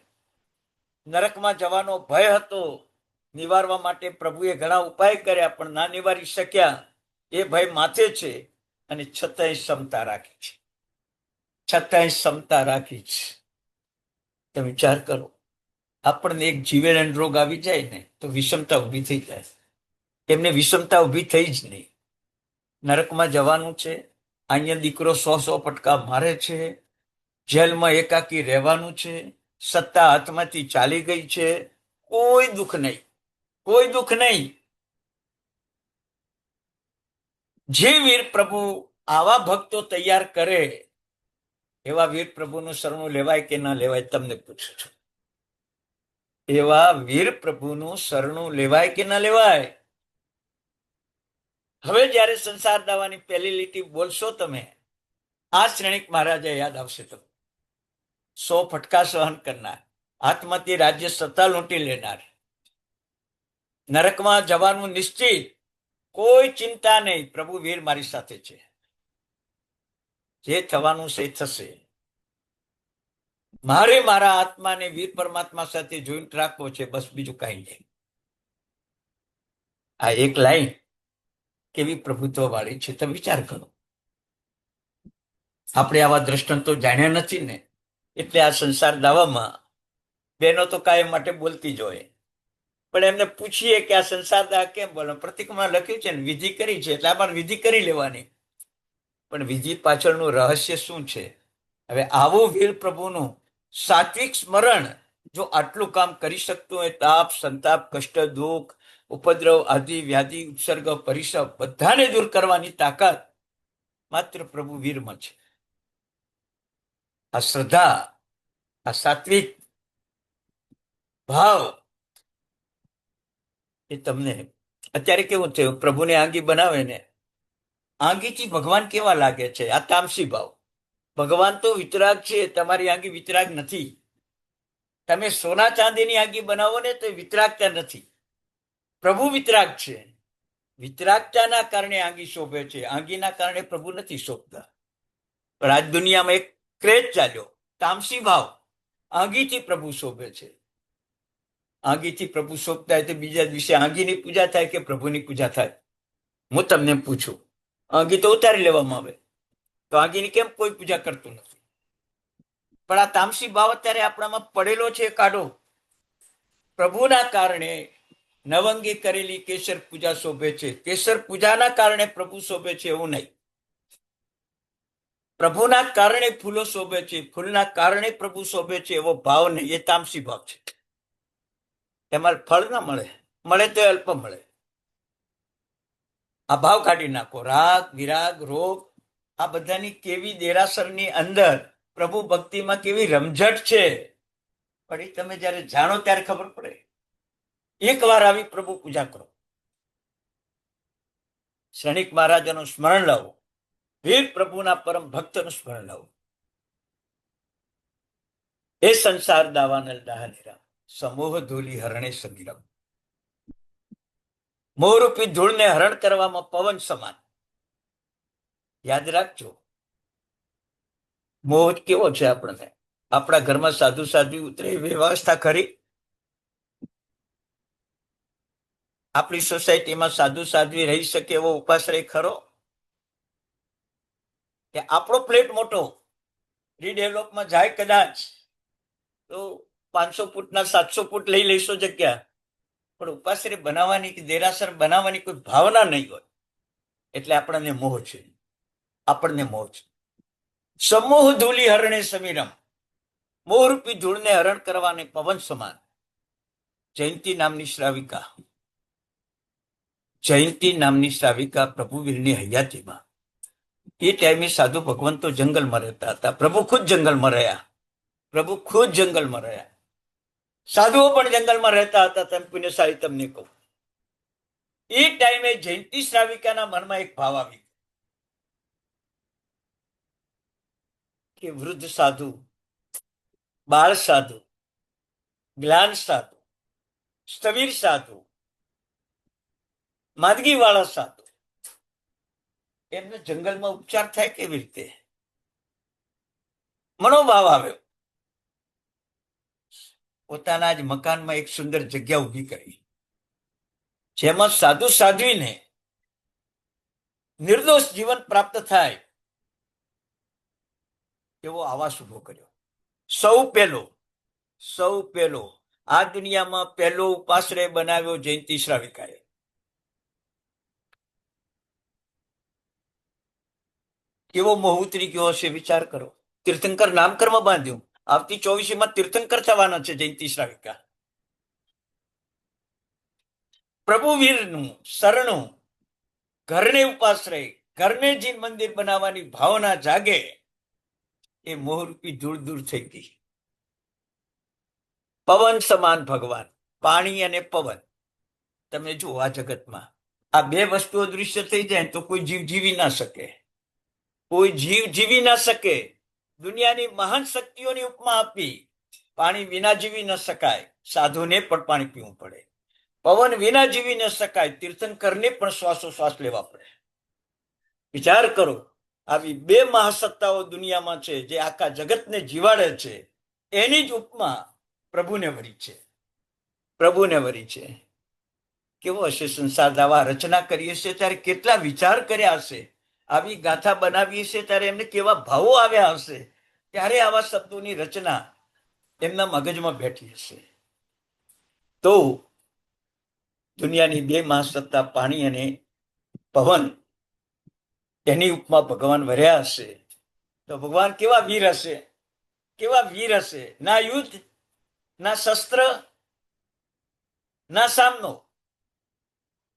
નરકમાં જવાનો ભય હતો, નિવારવા માટે પ્રભુએ ઘણા ઉપાય કર્યા પણ ના નિવારી શક્યા. એ ભય માથે છે અને છતાંય ક્ષમતા રાખી છે, છતાંય ક્ષમતા રાખી છે. તમે વિચાર કરો, આપણને એક જીવલેણ રોગ આવી જાય ને તો વિષમતા ઊભી થઈ જાય. એમને વિષમતા ઊભી થઈ જ નહીં. નરકમાં જવાનું છે, અહીંયા દીકરો 100 ફટકા મારે છે, જેલમાં એકાકી રહેવાનું છે, સત્તા હાથમાંથી ચાલી ગઈ છે, કોઈ દુઃખ નહીં, કોઈ દુઃખ નહીં. જે વીર પ્રભુ આવા ભક્તો તૈયાર કરે, એવા વીર પ્રભુનું શરણું લેવાય કે ના લેવાય તમને પૂછું છું. એવા વીર પ્રભુનું શરણું લેવાય કે ના લેવાય? હવે જયારે સંસાર દાવાની પહેલી લીટી બોલશો તમે, આ શ્રેણિક મહારાજા યાદ આવશે. તો 100 ફટકા સહન કરનાર, હાથમાંથી રાજ્ય સત્તા લૂંટી લેનાર, નરકમાં જવાનું નિશ્ચિત, કોઈ ચિંતા નહીં, પ્રભુ વીર મારી સાથે છે, જે થવાનું છે થશે. મારે મારા આત્માને વીર પરમાત્મા સાથે જોઈન્ટ રાખવો છે, બસ બીજું કઈ નહીં. આ એક લાઈન કેવી પ્રભુત્વ વાળી છે, તમે વિચાર કરો. આપણે આવા દ્રષ્ટાંતો જાણ્યા નથી ને, એટલે આ સંસાર દાવામાં બહેનો તો કાયમ માટે બોલતી જ હોય. પણ એમને પૂછીએ કે આ સંસાર દાવા કેમ બોલો? પ્રતિકમાં લખ્યું છે ને વિધિ કરી છે, એટલે આમાં વિધિ કરી લેવાની. પણ વિધિ પાછળનું રહસ્ય શું છે? હવે આવું વીર પ્રભુનું સાત્વિક સ્મરણ જો આટલું કામ કરી શકતું હોય, તાપ, સંતાપ, કષ્ટ, દુઃખ, ઉપદ્રવ, આદિ, વ્યાધિ, ઉપસર્ગ, પરિસર બધાને દૂર કરવાની તાકાત માત્ર પ્રભુ વીરમાં છે. આ શ્રદ્ધા, આ સાત્વિક ભાવ એ તમને અત્યારે કેવું થયું, પ્રભુને આંગી બનાવે ને, આંગીથી ભગવાન કેવા લાગે છે? આ તામસી ભાવ. ભગવાન તો વિતરાગ છે, તમારી આંગી વિતરાગ નથી. તમે સોના ચાંદીની આંગી બનાવો ને તો વિતરાગતા નથી. પ્રભુ વિતરાગ છે. વિતરાગતાના કારણે આંગી શોભે છે, આંગીના કારણે પ્રભુ નથી શોભતા. પણ આજ દુનિયામાં એક ક્રેઝ ચાલ્યો, તામસી ભાવ. આંગીથી પ્રભુ શોભે છે. આંગીથી પ્રભુ શોભતા હોય તો બીજા દિવસે આંગીની પૂજા થાય કે પ્રભુની પૂજા થાય? હું તમને પૂછું, આંગી તો ઉતારી લેવામાં આવે, તો આંગીની કેમ કોઈ પૂજા કરતું નથી? પણ આ તામસી ભાવ અત્યારે આપણામાં પડેલો છે, કાઢો. પ્રભુના કારણે નવંગી કરેલી કેસર પૂજા શોભે છે, કેસર પૂજાના કારણે પ્રભુ શોભે છે એવું નહીં. પ્રભુના કારણે ફૂલો શોભે છે, ફૂલના કારણે પ્રભુ શોભે છે એવો ભાવ નહીં, એ તામસી ભાવ છે. એમાં ફળ ના મળે, મળે તો અલ્પ મળે. આ ભાવ કાઢી નાખો. રાગ, વિરાગ, રોગ, આ બધાની કેવી દેરાસરની અંદર પ્રભુ ભક્તિમાં કેવી રમઝટ છે, પણ એ તમે જયારે જાણો ત્યારે ખબર પડે. એકવાર આવી પ્રભુ પૂજા કરો, શ્રેણિક મહારાજાનું સ્મરણ લાવો, વીર પ્રભુના પરમ ભક્તનું સ્મરણ લાવો. એ સંસાર દાવાનલ દાહનેરા, સમૂહ ધૂલી હરણે સમીરમ. મોહરૂપી ધૂળને હરણ કરવામાં પવન સમાન. યાદ રાખજો, મોહ કેવો છે આપણને? આપણા ઘરમાં સાધુ સાધ્વી ઉતરે વ્યવસ્થા ખરી? આપણી સોસાયટીમાં સાધુ સાધ્વી રહી શકે એવો ઉપાશ્રય ખરો? કે આપણો પ્લેટ મોટો, રીડેવલપમાં જાય કદાચ તો 500 ફૂટના 700 ફૂટ લઈ લઈશો જગ્યા, પણ ઉપાશ્રય બનાવવાની કે દેરાસર બનાવવાની કોઈ ભાવના નહીં હોય. એટલે આપણને મોહ છે, આપણને મોહ છે. સમૂહ ધૂલી હરણે સમીરમ, મોહરૂપી ધૂળને હરણ કરવાને પવન સમાન. જયંતી નામની શ્રાવિકા પ્રભુવીરની હયાતીમાં એ ટાઈમે સાધુ ભગવંતો જંગલમાં રહેતા હતા. પ્રભુ ખુદ જંગલમાં રહ્યા. સાધુઓ પણ જંગલમાં રહેતા હતા. તેમ પુણ્યશાળી તમને કહું, એ ટાઈમે જયંતી શ્રાવિકાના મનમાં એક ભાવ આવી કે વૃદ્ધ સાધુ, બાળ સાધુ, જ્ઞાન સાધુ, સ્થવિર સાધુ, માંદગી વાળા સાધુ, એમને જંગલમાં ઉપચાર થાય કેવી રીતે? મનોભાવ આવ્યો. પોતાના જ મકાનમાં એક સુંદર જગ્યા ઊભી કરી, જેમાં સાધુ સાધ્વીને નિર્દોષ જીવન પ્રાપ્ત થાય એવો આવાસ ઉભો કર્યો. સૌ પહેલો આ દુનિયામાં પહેલો ઉપાશ્રય બનાવ્યો જયંતી શ્રાવિકાએ. કેવો મોહ ઉતરી ગયો હશે, વિચાર કરો. તીર્થંકર નામકર્મ બાંધ્યું. આવતી 24મીમાં તીર્થંકર થવાના છે જયંતી શ્રાવિકા. પ્રભુવીરનું શરણું, ઘરને ઉપાશ્રય, ઘરને જી મંદિર બનાવવાની ભાવના જાગે, એ મોહરૂપી ધૂળ દૂર થઈ ગઈ. પવન સમાન ભગવાન, પાણી અને પવન. તમે જુઓ આ જગતમાં આ બે વસ્તુઓ દૃશ્ય થઈ જાય તો કોઈ જીવ જીવી ના શકે. દુનિયાની મહાન શક્તિઓની ઉપમા આપી. પાણી વિના જીવી ન શકાય, સાધુને પણ પાણી પીવું પડે. પવન વિના જીવી ન શકાય, તીર્થંકરને પણ શ્વાસોશ્વાસ લેવા પડે. વિચાર કરો, આવી બે મહાસત્તાઓ દુનિયામાં છે જે આખા જગતને જીવાડે છે. એની જ ઉપમા પ્રભુને વરી છે. કેવો હશે સંસાર? આવા રચના કરી હશે ત્યારે કેટલા વિચાર કર્યા હશે. આવી ગાથા બનાવી હશે ત્યારે એમને કેવા ભાવો આવ્યા હશે. ત્યારે આવા શબ્દોની રચના એમના મગજમાં બેઠી હશે. તો દુનિયાની બે મહાસત્તા પાણી અને પવન, એની ઉપમા ભગવાન વર્યા હશે. તો ભગવાન કેવા વીર હશે. ના યુદ્ધ, ના શસ્ત્ર, ના સામનો,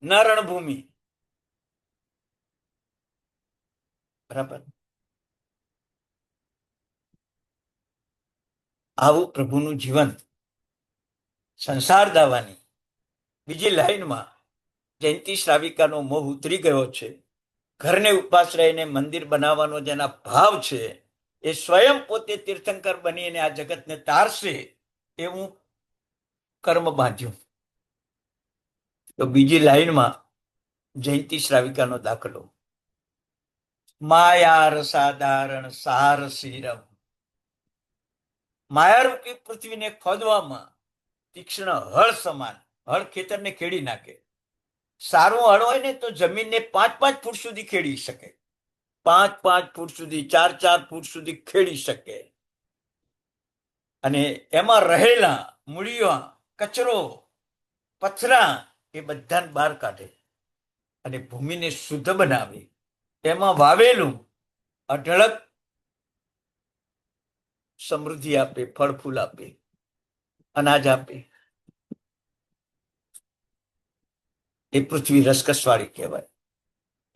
ના રણભૂમિ. બરાબર. આવું પ્રભુનું જીવન. સંસાર દાવાની બીજી લાઈનમાં જયંતી શ્રાવિકાનો મોહ ઉતરી ગયો છે. ઘરને ઉપાશ્રયને મંદિર બનાવવાનો જેના ભાવ છે, એ સ્વયં પોતે તીર્થંકર બનીને આ જગતને તારશે એવું કર્મ બાંધ્યું. તો બીજી લાઈનમાં જયંતી શ્રાવિકાનો દાખલો. માયાર સાધારણ સાર શિરમ. માયારૂપી પૃથ્વીને ખોદવામાં તીક્ષ્ણ હળ સમાન. હળ ખેતરને ખેડી નાખે. સારું હળ હોય ને તો જમીનને 5-5 ફૂટ સુધી ખેડી શકે. 5-5 ફૂટ સુધી, 4-4 ફૂટ સુધી ખેડી શકે. અને એમાં રહેલા મૂળિયા, કચરો, પથરા એ બધાને બહાર કાઢે અને ભૂમિને શુદ્ધ બનાવે. એમાં વાવેલું અઢળક સમૃદ્ધિ આપે, ફળ ફૂલ આપે, અનાજ આપે. એ પૃથ્વી રસકસવાળી કહેવાય.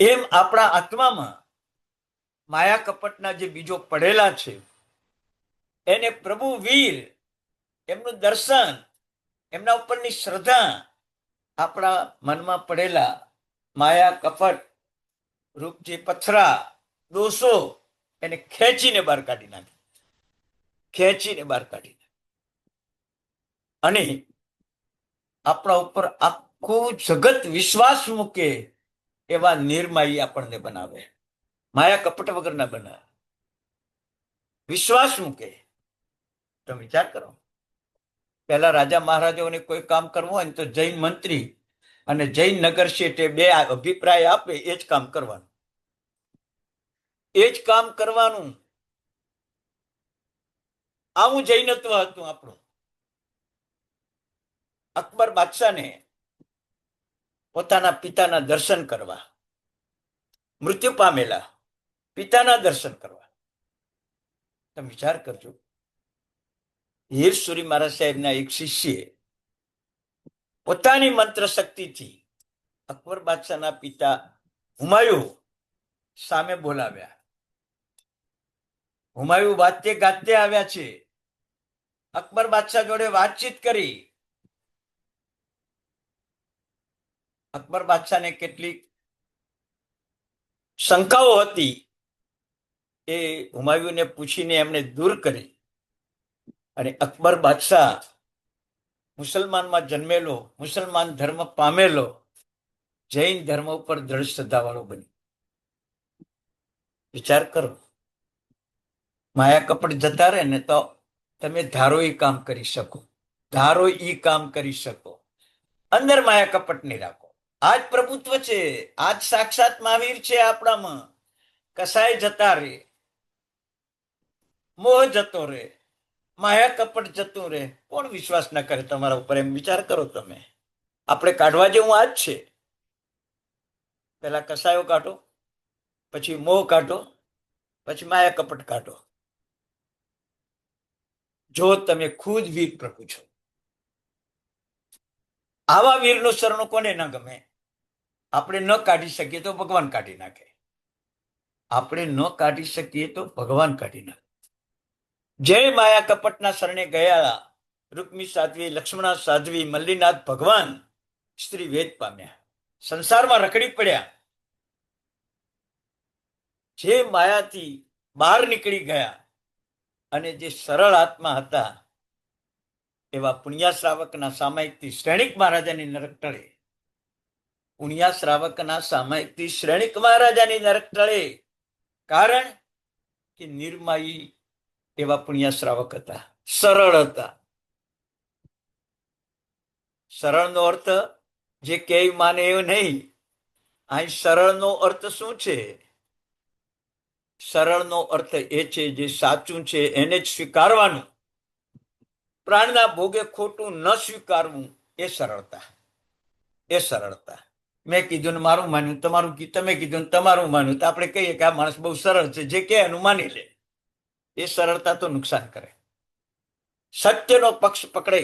એમ આપણા આત્મામાં માયા કપટના જે બીજો પડેલા છે, એને પ્રભુ વીર, એમનું દર્શન, એમના ઉપરની શ્રદ્ધા, આપણા મનમાં પડેલા માયા કપટ રૂપ જે પથરા, દોષો, એને ખેંચીને બહાર કાઢી નાખે. અને આપણા ઉપર આખું જગત વિશ્વાસ મૂકે એવા નિર્માયી આપણને બનાવે. માયા કપટ વગરના બનાવે, વિશ્વાસ મૂકે. તો વિચાર કરો, પહેલા રાજા મહારાજાઓને કોઈ કામ કરવું હોય ને તો જૈન મંત્રી અને જૈન નગર શેઠે બે અભિપ્રાય આપે, એ જ કામ કરવાનું. આવું જૈનત્વ હતું આપણું. અકબર બાદશાહને પોતાના પિતાના દર્શન કરવા, મૃત્યુ પામેલા પિતાના દર્શન કરવા. તમે વિચાર કરજો, હીર સુરી મહારાજ સાહેબના એક શિષ્ય પોતાની મંત્ર શક્તિથી અકબર બાદશાહના પિતા હુમાયુ સામે બોલાવ્યા. હુમાયુ વાતે ગાતે આવ્યા છે. અકબર બાદશાહ જોડે વાતચીત કરી. અકબર બાદશાહને કેટલીક શંકાઓ હતી, એ હુમાયુને પૂછીને એમને દૂર કરી. અને અકબર બાદશાહ મુસલમાનમાં જન્મેલો, મુસલમાન ધર્મ પામેલો, જૈન ધર્મ ઉપર દ્રઢ શ્રદ્ધાવાળો બન્યો. વિચાર કરો, માયા કપટ જતા રહે ને તો તમે ધારો એ કામ કરી શકો, ધારો એ કામ કરી શકો. અંદર માયા કપટ નહીં રાખો. આજ પ્રભુત્વ છે, આજ સાક્ષાત મહાવીર છે આપણામાં. કસાય જતા રે, મોહ જતો રે, માયા કપટ જતું રે. કોણ વિશ્વાસ ના કરે તમારા ઉપર? એમ વિચાર કરો તમે. આપણે કાઢવા જેવું આજ છે. પેલા કસાયો કાઢો, પછી મોહ કાઢો, પછી માયા કપટ કાઢો. જો તમે ખુદ વીર પ્રભુ છો. આવા વીરનું શરણું કોને ન ગમે? આપણે ન કાઢી શકીએ તો ભગવાન કાઢી નાખે. આપણે ન કાઢી શકીએ તો ભગવાન કાઢી નાખે. જય માયા કપટના શરણે ગયા રૂકમી સાધ્વી, લક્ષ્મણા સાધ્વી, મલ્લીનાથ ભગવાન સ્ત્રી વેદ પામ્યા, સંસારમાં રખડી પડ્યા. જે માયાથી બહાર નીકળી ગયા અને જે સરળ આત્મા હતા એવા પુણ્યા શ્રાવકના સામાયિકથી શ્રેણિક મહારાજાની નરક ટળે. પુણ્યા શ્રાવકના સામાયિકથી શ્રેણિક મહારાજાની નરક ટળે. કારણ કે નિર્માયી એવા પુણ્યા શ્રાવક હતા, સરળ હતા. સરળનો અર્થ જે કે માને એવું નહીં. અહીં સરળનો અર્થ શું છે? સરળનો અર્થ એ છે જે સાચું છે એને જ સ્વીકારવાનું, પ્રાણના ભોગે ખોટું ન સ્વીકારવું. એ સરળતા, એ સરળતા. મેં કીધું ને મારું માન્યું, તમારું તમે કીધું ને તમારું માન્યું, તો આપણે કહીએ કે આ માણસ બહુ સરળ છે, જે કે એનું માની લે. એ સરળતા તો નુકસાન કરે. સત્યનો પક્ષ પકડે,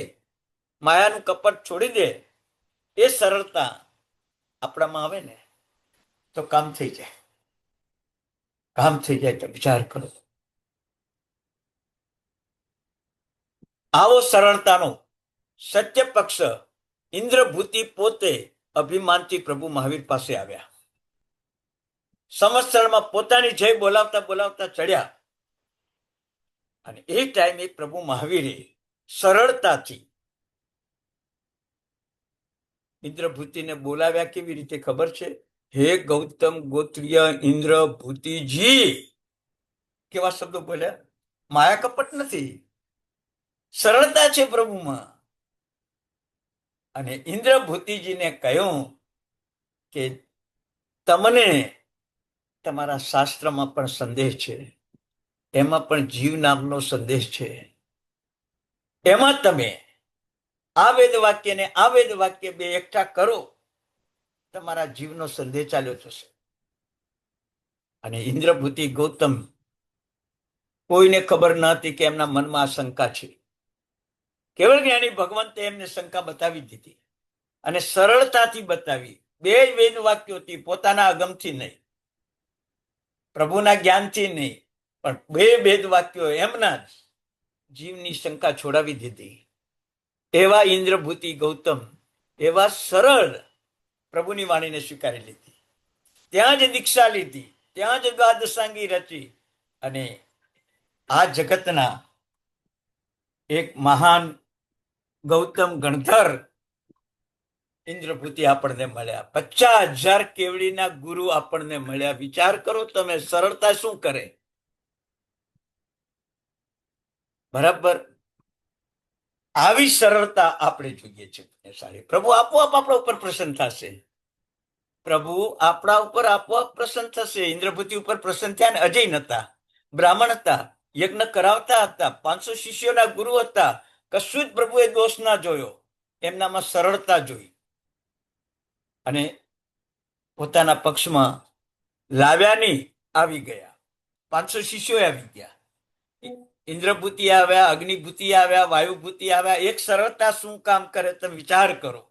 માયાનું કપટ છોડી દે, એ સરળતા આપણામાં આવે ને તો કામ થઈ જાય. કામ થઈ જાય. તો વિચાર કરો. આવો સરળતાનો સત્ય પક્ષ ઇન્દ્રભૂતિ પોતે અભિમાનથી પ્રભુ મહાવીર પાસે આવ્યા. સંવત્સરમાં પોતાની જય બોલાવતા બોલાવતા ચડ્યા. અને એ ટાઈમે પ્રભુ મહાવીરે સરળતાથી ઇન્દ્રભૂતિને બોલાવ્યા. કેવી રીતે ખબર છે? હે ગૌતમ ગોત્રીય ઇન્દ્રભૂતિજી. કેવા શબ્દો બોલ્યા? માયા કપટ નથી, સરળતા છે પ્રભુમાં. અને ઇન્દ્રભૂતિજીને કહ્યું કે તમને તમારા શાસ્ત્રમાં પણ સંદેશ છે, એમાં પણ જીવ નામનો સંદેશ છે. એમાં તમે આ વેદ વાક્ય ને આ વેદ વાક્ય બે એકઠા કરો, તમારા જીવનો સંદેશ ચાલ્યો જશે. અને ઇન્દ્રભૂતિ ગૌતમ કોઈને ખબર ન હતી કે એમના મનમાં આ શંકા છે. કેવળ જ્ઞાની ભગવંતે એમને શંકા બતાવી દીધી અને સરળતાથી બતાવી. બે વેદ વાક્યોથી, પોતાના અગમથી નહીં, પ્રભુના જ્ઞાનથી નહીં, પણ બે વેદ વાક્યો એમના જ જીવની શંકા છોડાવી દીધી. એવા ઇન્દ્રભૂતિ ગૌતમ, એવા સરળ પ્રભુની વાણીને સ્વીકારી લીધી. ત્યાં જ દીક્ષા લીધી, ત્યાં જ દ્વાદશાંગી રચી. અને આ જગતના એક મહાન ગૌતમ ગણધર ઇન્દ્રભૂતિ આપણને મળ્યા. 50,000 કેવડીના ગુરુ આપણને મળ્યા. વિચાર કરો તમે, સરળતા શું કરે? બરાબર. આવી સરળતા આપણે જોઈએ છે. પ્રભુ આપોઆપ આપણા ઉપર પ્રસન્ન થશે. પ્રભુ આપણા ઉપર આપોઆપ પ્રસન્ન થશે. ઇન્દ્રભૂતિ ઉપર પ્રસન્ન થયા ને. અજય નતા, બ્રાહ્મણ હતા, યજ્ઞ કરાવતા હતા, 500 શિષ્યોના ગુરુ હતા. કશું જ પ્રભુએ દોષ ના જોયો, એમનામાં સરળતા જોઈ. અને પોતાના પક્ષમાં લાવ્યા નહીં, આવી ગયા. 500 શિષ્યો આવી ગયા. ઇન્દ્રભૂતિ આવ્યા, અગ્નિભૂતિ આવ્યા, વાયુભૂતિ આવ્યા. એક સરળતા શું કામ કરે તમે વિચાર કરો.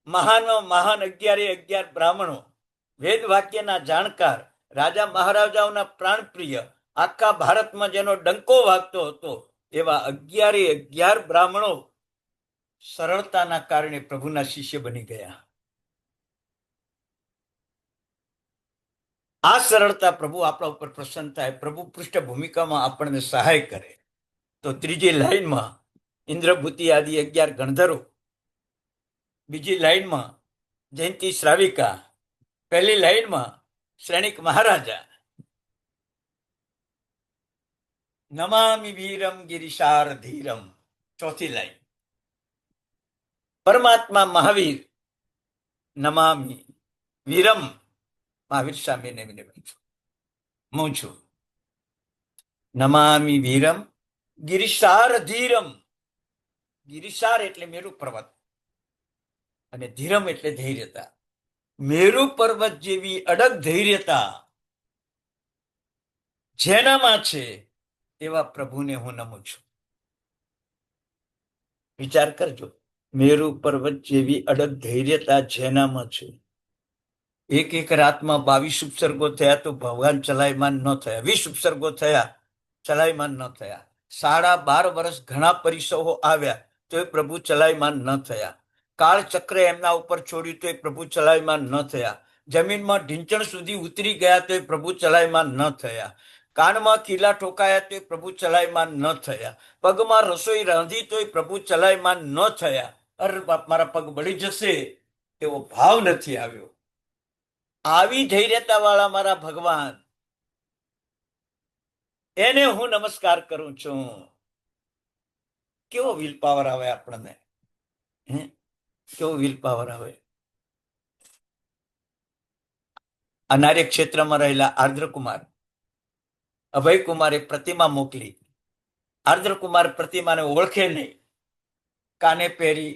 મહાનમાં મહાન 11 બ્રાહ્મણો, વેદ વાક્યના જાણકાર, રાજા મહારાજાઓના પ્રાણપ્રિય, આખા ભારતમાં જેનો ડંકો વાગતો હતો એવા 11 બ્રાહ્મણો સરળતાના કારણે પ્રભુના શિષ્ય બની ગયા. આ સરળતા પ્રભુ આપણા ઉપર પ્રસન્ન થાય, પ્રભુ પૃષ્ઠભૂમિકામાં આપણને સહાય કરે. તો ત્રીજી લાઈનમાં ઇન્દ્રભૂતિ આદિ 11 ગણધરો, બીજી લાઈનમાં જયંતિ શ્રાવિકા, પહેલી લાઈનમાં શ્રેણિક મહારાજા, નમામિ વીરમ ગિરિશાર ધીરમ, ચોથી લાઈન પરમાત્મા મહાવીર, નમામિ વીરમ, મહાવીર સામે હું છું. નમામિ વીરમ ગિરિશાર ધીરમ, ગિરિશાર એટલે મેરુ પર્વત અને ધીરમ એટલે ધૈર્યતા. મેરુ પર્વત જેવી અડગ ધૈર્યતા જેનામાં છે એવા પ્રભુને હું નમું છું. વિચાર કરજો, મેરુ પર્વત જેવી અડગ ધૈર્યતા જેનામાં છે. એક રાતમાં 22 ઉપસર્ગો થયા તો ભગવાન ચલાયમાન ન થયા. 20 ઉપસર્ગો થયા, ચલાયમાન ન થયા. 12.5 વર્ષ ઘણા પરિસવો આવ્યા તો એ પ્રભુ ચલાયમાન ન થયા. કાળ ચક્ર એમના ઉપર છોડ્યું તો એ પ્રભુ ચલાયમાન ન થયા. જમીનમાં ઢીંચણ સુધી ઉતરી ગયા તો એ પ્રભુ ચલાયમાન ન થયા. કાનમાં કીલા ઠોકાયા તો એ પ્રભુ ચલાયમાન ન થયા. પગમાં રસોઈ રાંધી તો એ પ્રભુ ચલાયમાન ન થયા. અરે બાપ, મારા પગ બળી જશે એવો ભાવ નથી આવ્યો. આવી ધૈર્યતા વાળા મારા ભગવાન, એને હું નમસ્કાર કરું છું. કેવો વિલ પાવર આવે આપણને, કેવો વિલ પાવર આવે. અનાર્ય ક્ષેત્રમાં રહેલા આર્દ્રકુમાર, અભયકુમારે પ્રતિમા મોકલી. આર્દ્રકુમાર પ્રતિમાને ઓળખે નહીં. કાને પહેરી,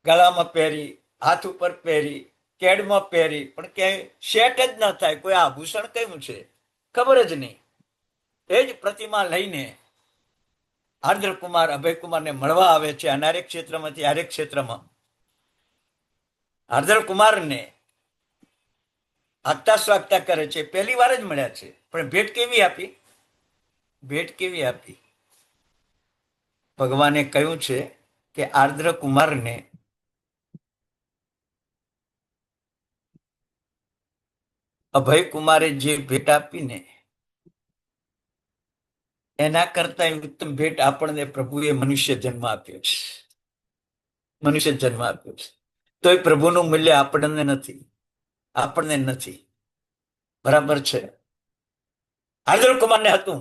ગળામાં પહેરી, હાથ ઉપર પહેરી, કેડમાં પહેરી, પણ ક્યાંય સેટ જ ન થાય. કોઈ આભૂષણ કયું છે ખબર જ નહીં. એ જ પ્રતિમા લઈને આર્દ્રકુમાર અભયકુમારને મળવા આવે છે. અનાર્ય ક્ષેત્રમાંથી આર્ય ક્ષેત્રમાં આર્દ્રકુમારને આગતા સ્વાગતા કરે છે. પહેલી વાર જ મળ્યા છે, પણ ભેટ કેવી આપી? ભેટ કેવી આપી? ભગવાને કહ્યું છે કે આર્દ્રકુમારને અભયકુમારે જે ભેટ આપીને એના કરતા ઉત્તમ ભેટ આપણને પ્રભુએ મનુષ્ય જન્મ આપ્યો છે. મનુષ્ય જન્મ આપ્યો છે તો એ પ્રભુનું મૂલ્ય આપણને નથી, આપણને નથી. બરાબર છે. આર્દ્રકુમારને હતું.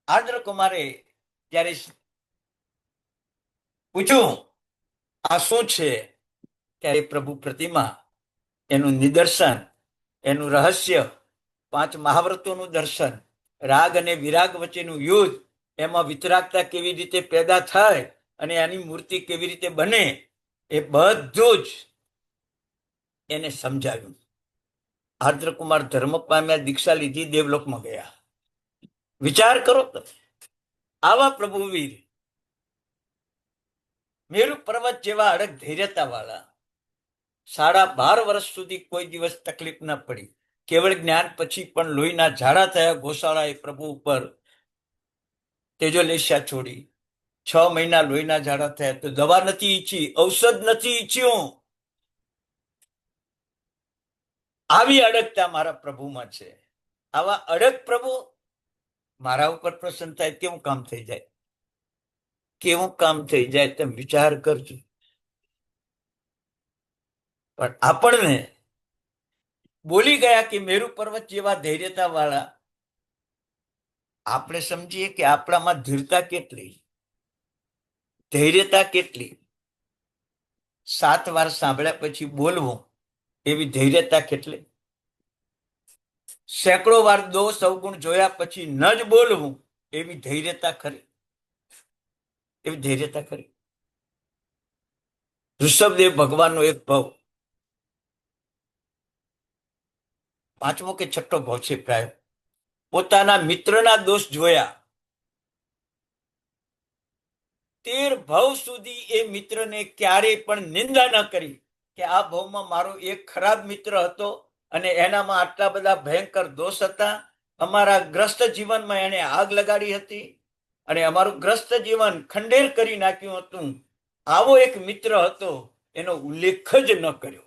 આર્દ્રકુમારે જ્યારે પૂછ્યું આ શું છે, ત્યારે પ્રભુ પ્રતિમા, એનું નિદર્શન, એનું રહસ્ય, 5 મહાવ્રતોનું દર્શન, રાગ અને વિરાગ વચ્ચેનું યુદ્ધ, એમાં વિતરાગતા કેવી રીતે પેદા થાય અને એની મૂર્તિ કેવી રીતે બને, એ બધું જ એને સમજાવ્યું. આર્દ્રકુમાર ધર્મ પામ્યા, દીક્ષા લીધી, દેવલોકમાં ગયા. વિચાર કરો તો, આવા પ્રભુવીર, મેરુ પર્વત જેવા અડગ ધૈર્યતા વાળા, 12.5 વર્ષ સુધી કોઈ દિવસ તકલીફ ન પડી. કેવળ જ્ઞાન પછી પણ લોહીના ઝાડા થયા ગોશાળાએ પ્રભુ ઉપર તેજોલેશા છોડી. 6 મહિના લોહીના ઝાડા થયા તો દવા નથી ઈચ્છી, ઔષધ નથી ઈચ્છ્યું. આવી અડગતા મારા પ્રભુમાં છે. આવા અડગ પ્રભુ મારા ઉપર પ્રસન્ન થાય, કેવું કામ થઈ જાય, કેવું કામ થઈ જાય, તમે વિચાર કરજો. પણ આપણને બોલી ગયા કે મેરુ પર્વત જેવા ધૈર્યતા વાળા. આપણે સમજીએ કે આપણામાં ધીરતા કેટલી, ધૈર્યતા કેટલી. 7 વાર સાંભળ્યા પછી બોલવું એવી ધૈર્યતા કેટલી. સેંકડો વાર દોષ અવગુણ જોયા પછી ન જ બોલવું એવી ધૈર્યતા ખરી, એવી ધૈર્યતા ખરી. ઋષભદેવ ભગવાનનો એક ભાવ, 5મો કે 6ઠો ભાવ છે પ્રાય. પોતાના મિત્રના દોષ જોયા 13 ભવ સુધી એ મિત્રને ક્યારેય પણ નિંદા ન કરી કે આ ભવમાં મારો એક ખરાબ મિત્ર હતો અને એનામાં આટલા બધા ભયંકર દોષ હતા, અમારા ગ્રસ્ત જીવનમાં એને આગ લગાડી હતી અને અમારું ગ્રસ્ત જીવન ખંડેર કરી નાખ્યું હતું, આવો એક મિત્ર હતો, એનો ઉલ્લેખ જ ન કર્યો.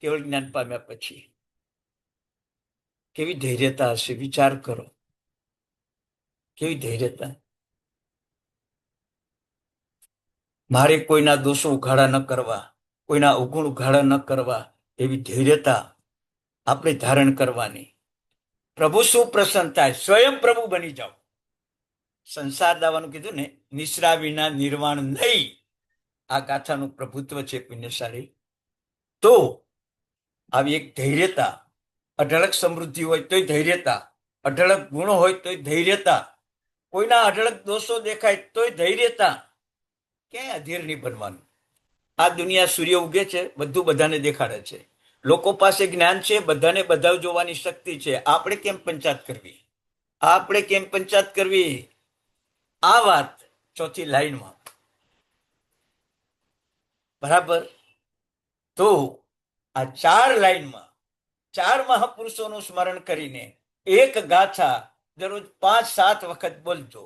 કેવળ જ્ઞાન પામ્યા પછી કેવી ધૈર્યતા હશે, વિચાર કરો, કેવી ધૈર્યતા. મારે કોઈના દોષો ઉઘાડા ન કરવા, કોઈના અવગુણ ઉઘાડા ન કરવા, એવી ધૈર્યતા આપણે ધારણ કરવાની. પ્રભુ શું પ્રસન્ન થાય, સ્વયં પ્રભુ બની જાઓ. સંસાર દાવાનું કીધું ને, નિશ્રા વિના નિર્વાણ નહીં, આ ગાથાનું પ્રભુત્વ છે પુણ્યશાળી. તો આવી એક ધૈર્યતા, અઢળક સમૃદ્ધિ હોય તોય ધૈર્યતા, અઢળક ગુણો હોય તોય ધૈર્યતા, કોઈના અઢળક દોષો દેખાય તોય ધૈર્યતા. ક્યાંય અધીર નહીં બનવાનું. આ દુનિયા સૂર્ય ઉગે છે, બધું બધાને દેખાડે છે. લોકો પાસે જ્ઞાન છે, બધાને બધા જોવાની શક્તિ છે. આપણે કેમ પંચાયત કરવી? આપણે કેમ પંચાયત કરવી? આ વાત ચોથી લાઈનમાં બરાબર. તો આ 4 લાઈનમાં 4 મહાપુરુષોનું સ્મરણ કરીને એક ગાથા દરરોજ 5-7 વખત બોલજો.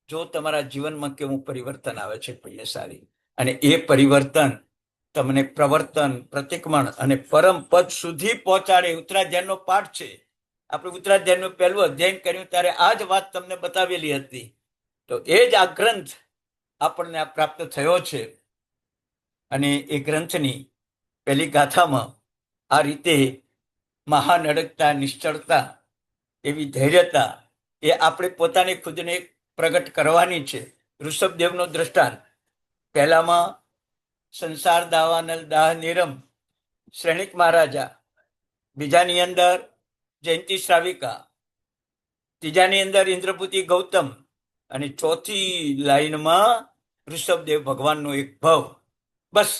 જો તમારા જીવનમાં કેવું પરિવર્તન આવે છે પુણ્યશાળી, અને એ પરિવર્તન તમને પ્રવર્તન, પ્રતિક્રમણ અને પરમ પદ સુધી પહોંચાડે. ઉત્તરાધ્યાયનો પાઠ છે. આપણે ઉત્તરાધ્યાયનું પહેલું અધ્યયન કર્યું ત્યારે આ જ વાત તમને બતાવેલી હતી. તો એ જ આ ગ્રંથ આપણને આ પ્રાપ્ત થયો છે. અને એ ગ્રંથની પહેલી ગાથામાં આ રીતે મહાન અડગતા, નિશ્ચળતા, એવી ધૈર્યતા એ આપણે પોતાની ખુદને પ્રગટ કરવાની છે. ઋષભદેવનો દ્રષ્ટાંત પહેલામાં સંસાર દાવાનલ દાહ નિરમ શ્રેણિક મહારાજા, બીજાની અંદર જયંતિ શ્રાવિકા, ત્રીજાની અંદર ઇન્દ્રપુતિ ગૌતમ, અને ચોથી લાઈનમાં ઋષભદેવ ભગવાનનો એક ભવ. બસ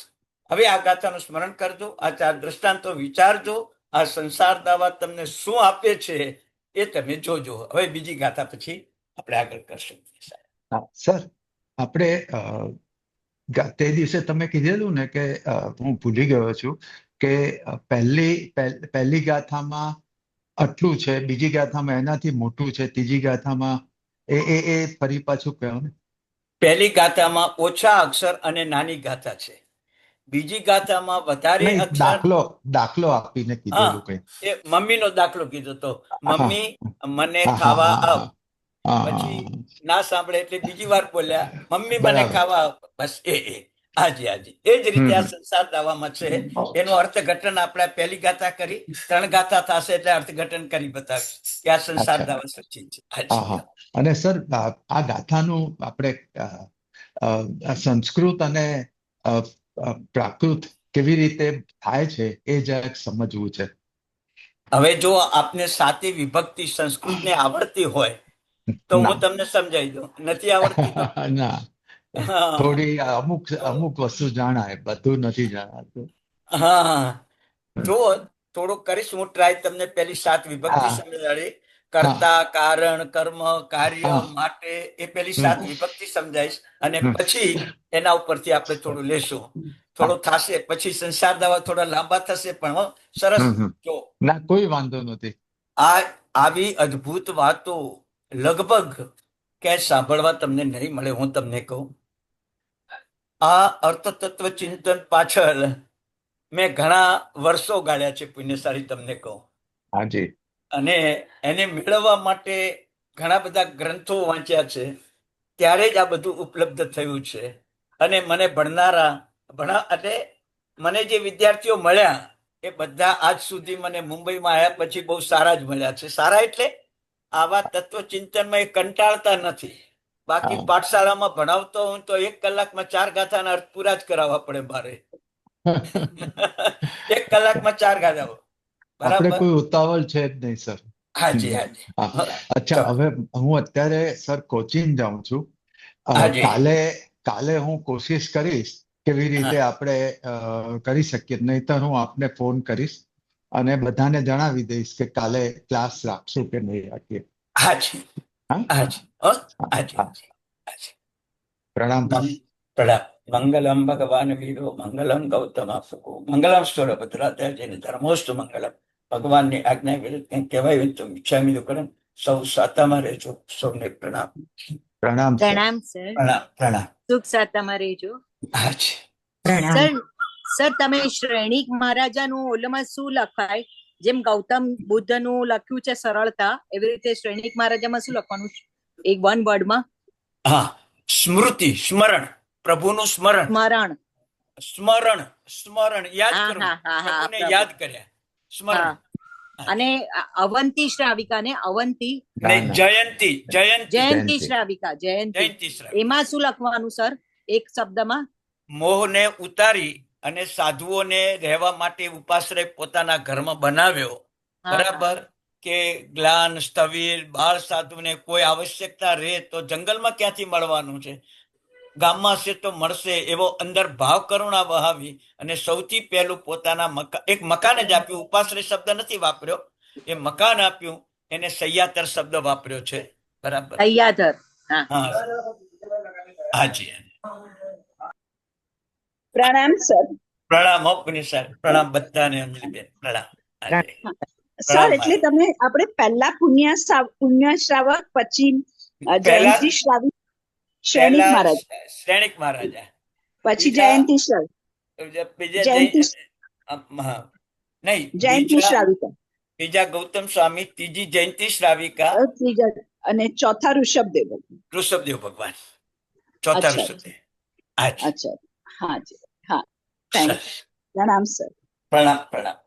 હવે આ ગાથાનું સ્મરણ કરજો, આ 4 દ્રષ્ટાંતો વિચારજો. આ સંસાર દાવા તમને શું આપે છે એ તમે જોજો. હવે બીજી ગાથા પછી આપણે આગળ કરશું. સર, આપણે તે દિવસે તમે કીધેલું ને કે હું ભૂલી ગયો છું કે પહેલી ગાથામાં આટલું છે, બીજી ગાથામાં એનાથી મોટું છે, ત્રીજી ગાથામાં એ ફરી પાછું કહો ને. પહેલી ગાથામાં ઓછા અક્ષર અને નાની ગાથા છે. બીજી ગાથામાં વધારે અક્ષર. દાખલો આપીને કીધેલું કઈ. એ મમ્મીનો દાખલો કીધો તો, મમ્મી મને ખાવા આપ. પછી ના સાંભળે એટલે બીજી વાર બોલ્યા, મમ્મી મને ખાવા આપ. બસ એ હાજી હાજી એ જ રીતે આ સંસાર દાવામાં છે. એનું અર્થઘટન આપણે પહેલી ગાથા કરી, 3 ગાથા થશે એટલે અર્થઘટન કરી બતાવીશ કે આ સંસાર દાવા સચિન છે. અને સર, આ ગાથાનું આપણે સંસ્કૃત અને પ્રાકૃત કેવી રીતે થાય છે એ જરાક સમજવું છે. હવે જો આપને 7 વિભક્તિ સંસ્કૃતને આવડતી હોય તો હું તમને સમજાવી દઉં. નથી આવડતી તો ના, થોડી અમુક વસ્તુ જાણાય, બધું નથી જાણાતું. હા, જો થોડું કરીશ હું ટ્રાય, તમને પહેલી 7 વિભક્તિ સમજાવી. કર્તા, કારણ, કર્મ, કાર્ય, માટે, એ પહેલી 7 વિભક્તિ સમજાઈશ. અને પછી એના ઉપરથી આપણે થોડું લેશું. થોડું થશે, પછી સંસાર દાવા થોડા લાંબા થશે, પણ સરસ. જો ના, કોઈ વાંધો નથી. આવી અદ્ભુત વાતો લગભગ ક્યાંય સાંભળવા તમને નહીં મળે. હું તમને કહું, આ અર્થતત્વ ચિંતન પાછળ મેં ઘણા વર્ષો ગાળ્યા છે પુણ્યશાળી, તમને કહું. હાજી. અને એને મેળવવા માટે ઘણા બધા ગ્રંથો વાંચ્યા છે, ત્યારે જ આ બધું ઉપલબ્ધ થયું છે. અને મને એટલે મને જે વિદ્યાર્થીઓ મળ્યા એ બધા આજ સુધી મને મુંબઈમાં આવ્યા પછી બહુ સારા જ મળ્યા છે. સારા એટલે આવા તત્વચિંતનમાં એ કંટાળતા નથી. બાકી પાઠશાળામાં ભણાવતો હું તો 1 કલાકમાં 4 ગાથાના અર્થ પૂરા જ કરાવવા પડે મારે. 1 કલાકમાં 4 ગાથાઓ. આપણે કોઈ ઉતાવળ છે જ નહીં સર. હાજી હાજી. અચ્છા, હવે હું અત્યારે સર કોચિંગ જાઉં છું. કાલે હું કોશિશ કરીશ કેવી રીતે આપણે કરી શકીએ, નહીતર હું આપને ફોન કરીશ અને બધાને જણાવી દઈશ કે કાલે ક્લાસ રાખશું કે નહીં રાખીએ. હાજી હાજી હાજી હાજી. પ્રણામ પ્રણામ. મંગલમ ભગવાન વીરો, મંગલમ ગૌતમ સુકો, મંગલમ સ્થૂળભદ્રાચાર્ય ધર્મોસ્તુ મંગલમ. ભગવાનની આજ્ઞા વિરુદ્ધ કંઈક કહેવાય તો ઈચ્છામી દુકરમ. સૌ સાતામાં રહેજો. સૌને પ્રણામ. પ્રણામ સર. પ્રણામ સર. પ્રણામ પ્રણામ. સુખ સાતામાં રહેજો. હા છે. સર સર તમે શ્રેણિક મહારાજાનું ઓલામાં શું લખાય, જેમ ગૌતમ બુદ્ધનું લખ્યું છે સરળતા, એવી રીતે શ્રેણિક મહારાજામાં શું લખવાનું છે એક વન વર્ડમાં? હા, સ્મૃતિ, સ્મરણ, પ્રભુનું સ્મરણ, સ્મરણ. સ્મરણ, સ્મરણ, યાદ હા, કરવું, હા, હા, હા, પ્રભુને પ્રભુ. યાદ કર્યા, સ્મરણ. અને અવંતી શ્રાવિકા ને અવંતી ને ના. જયંતી, જયંતી, જયંતી જયંતી. શ્રાવિકા જયંતી, જયંતી શ્રાવિકા. એમાં શું લખવાનું સર એક શબ્દમાં? મોહને ઉતારી અને સાધુઓને રહેવા માટે ઉપાશ્રય પોતાના ઘરમાં બનાવ્યો. હા. બરાબર કે ગ્લાન, સ્થવિર, બાળ સાધુને કોઈ આવશ્યકતા રહે તો જંગલમાં ક્યાંથી મળવાનું છે, ગામમાં છે તો મળશે, એવો અંદર ભાવ કરુણા વહાવી અને સૌથી પહેલું પોતાના એક મકાન જ આપ્યું. ઉપાશ્રય શબ્દ નથી વાપર્યો, એ મકાન આપ્યું, એને સૈયાતર શબ્દ વાપર્યો છે. બરાબર. તૈયાધર. હા. હા હાજી. પ્રણામ સર. પ્રણામ અપની સર. પ્રણામ બધાને. અંજલિબેન પ્રણામ. હાજી. સર એટલે તમે આપણે પહેલા પુણ્ય શ્રાવક, પછી જયંતી શ્રાવિક, શ્રેણિક પહેલા મહારાજ, શ્રેણિક મહારાજા, પછી બીજા- જયંતી શ્રાવિક, બીજા જયંતી નહીં, જયંતી શ્રાવિકા, બીજા ગૌતમ સ્વામી, ત્રીજી જયંતી શ્રાવિકા, ત્રીજા અને ચોથા ઋષભદેવ. ઋષભદેવ ભગવાન, ચોથા અચ્છા. ઋષભદેવ. હાજી. અચ્છા, હા જી, હા, થેન્ક. સરસ. પ્રણામ સર. પ્રણામ પ્રણામ.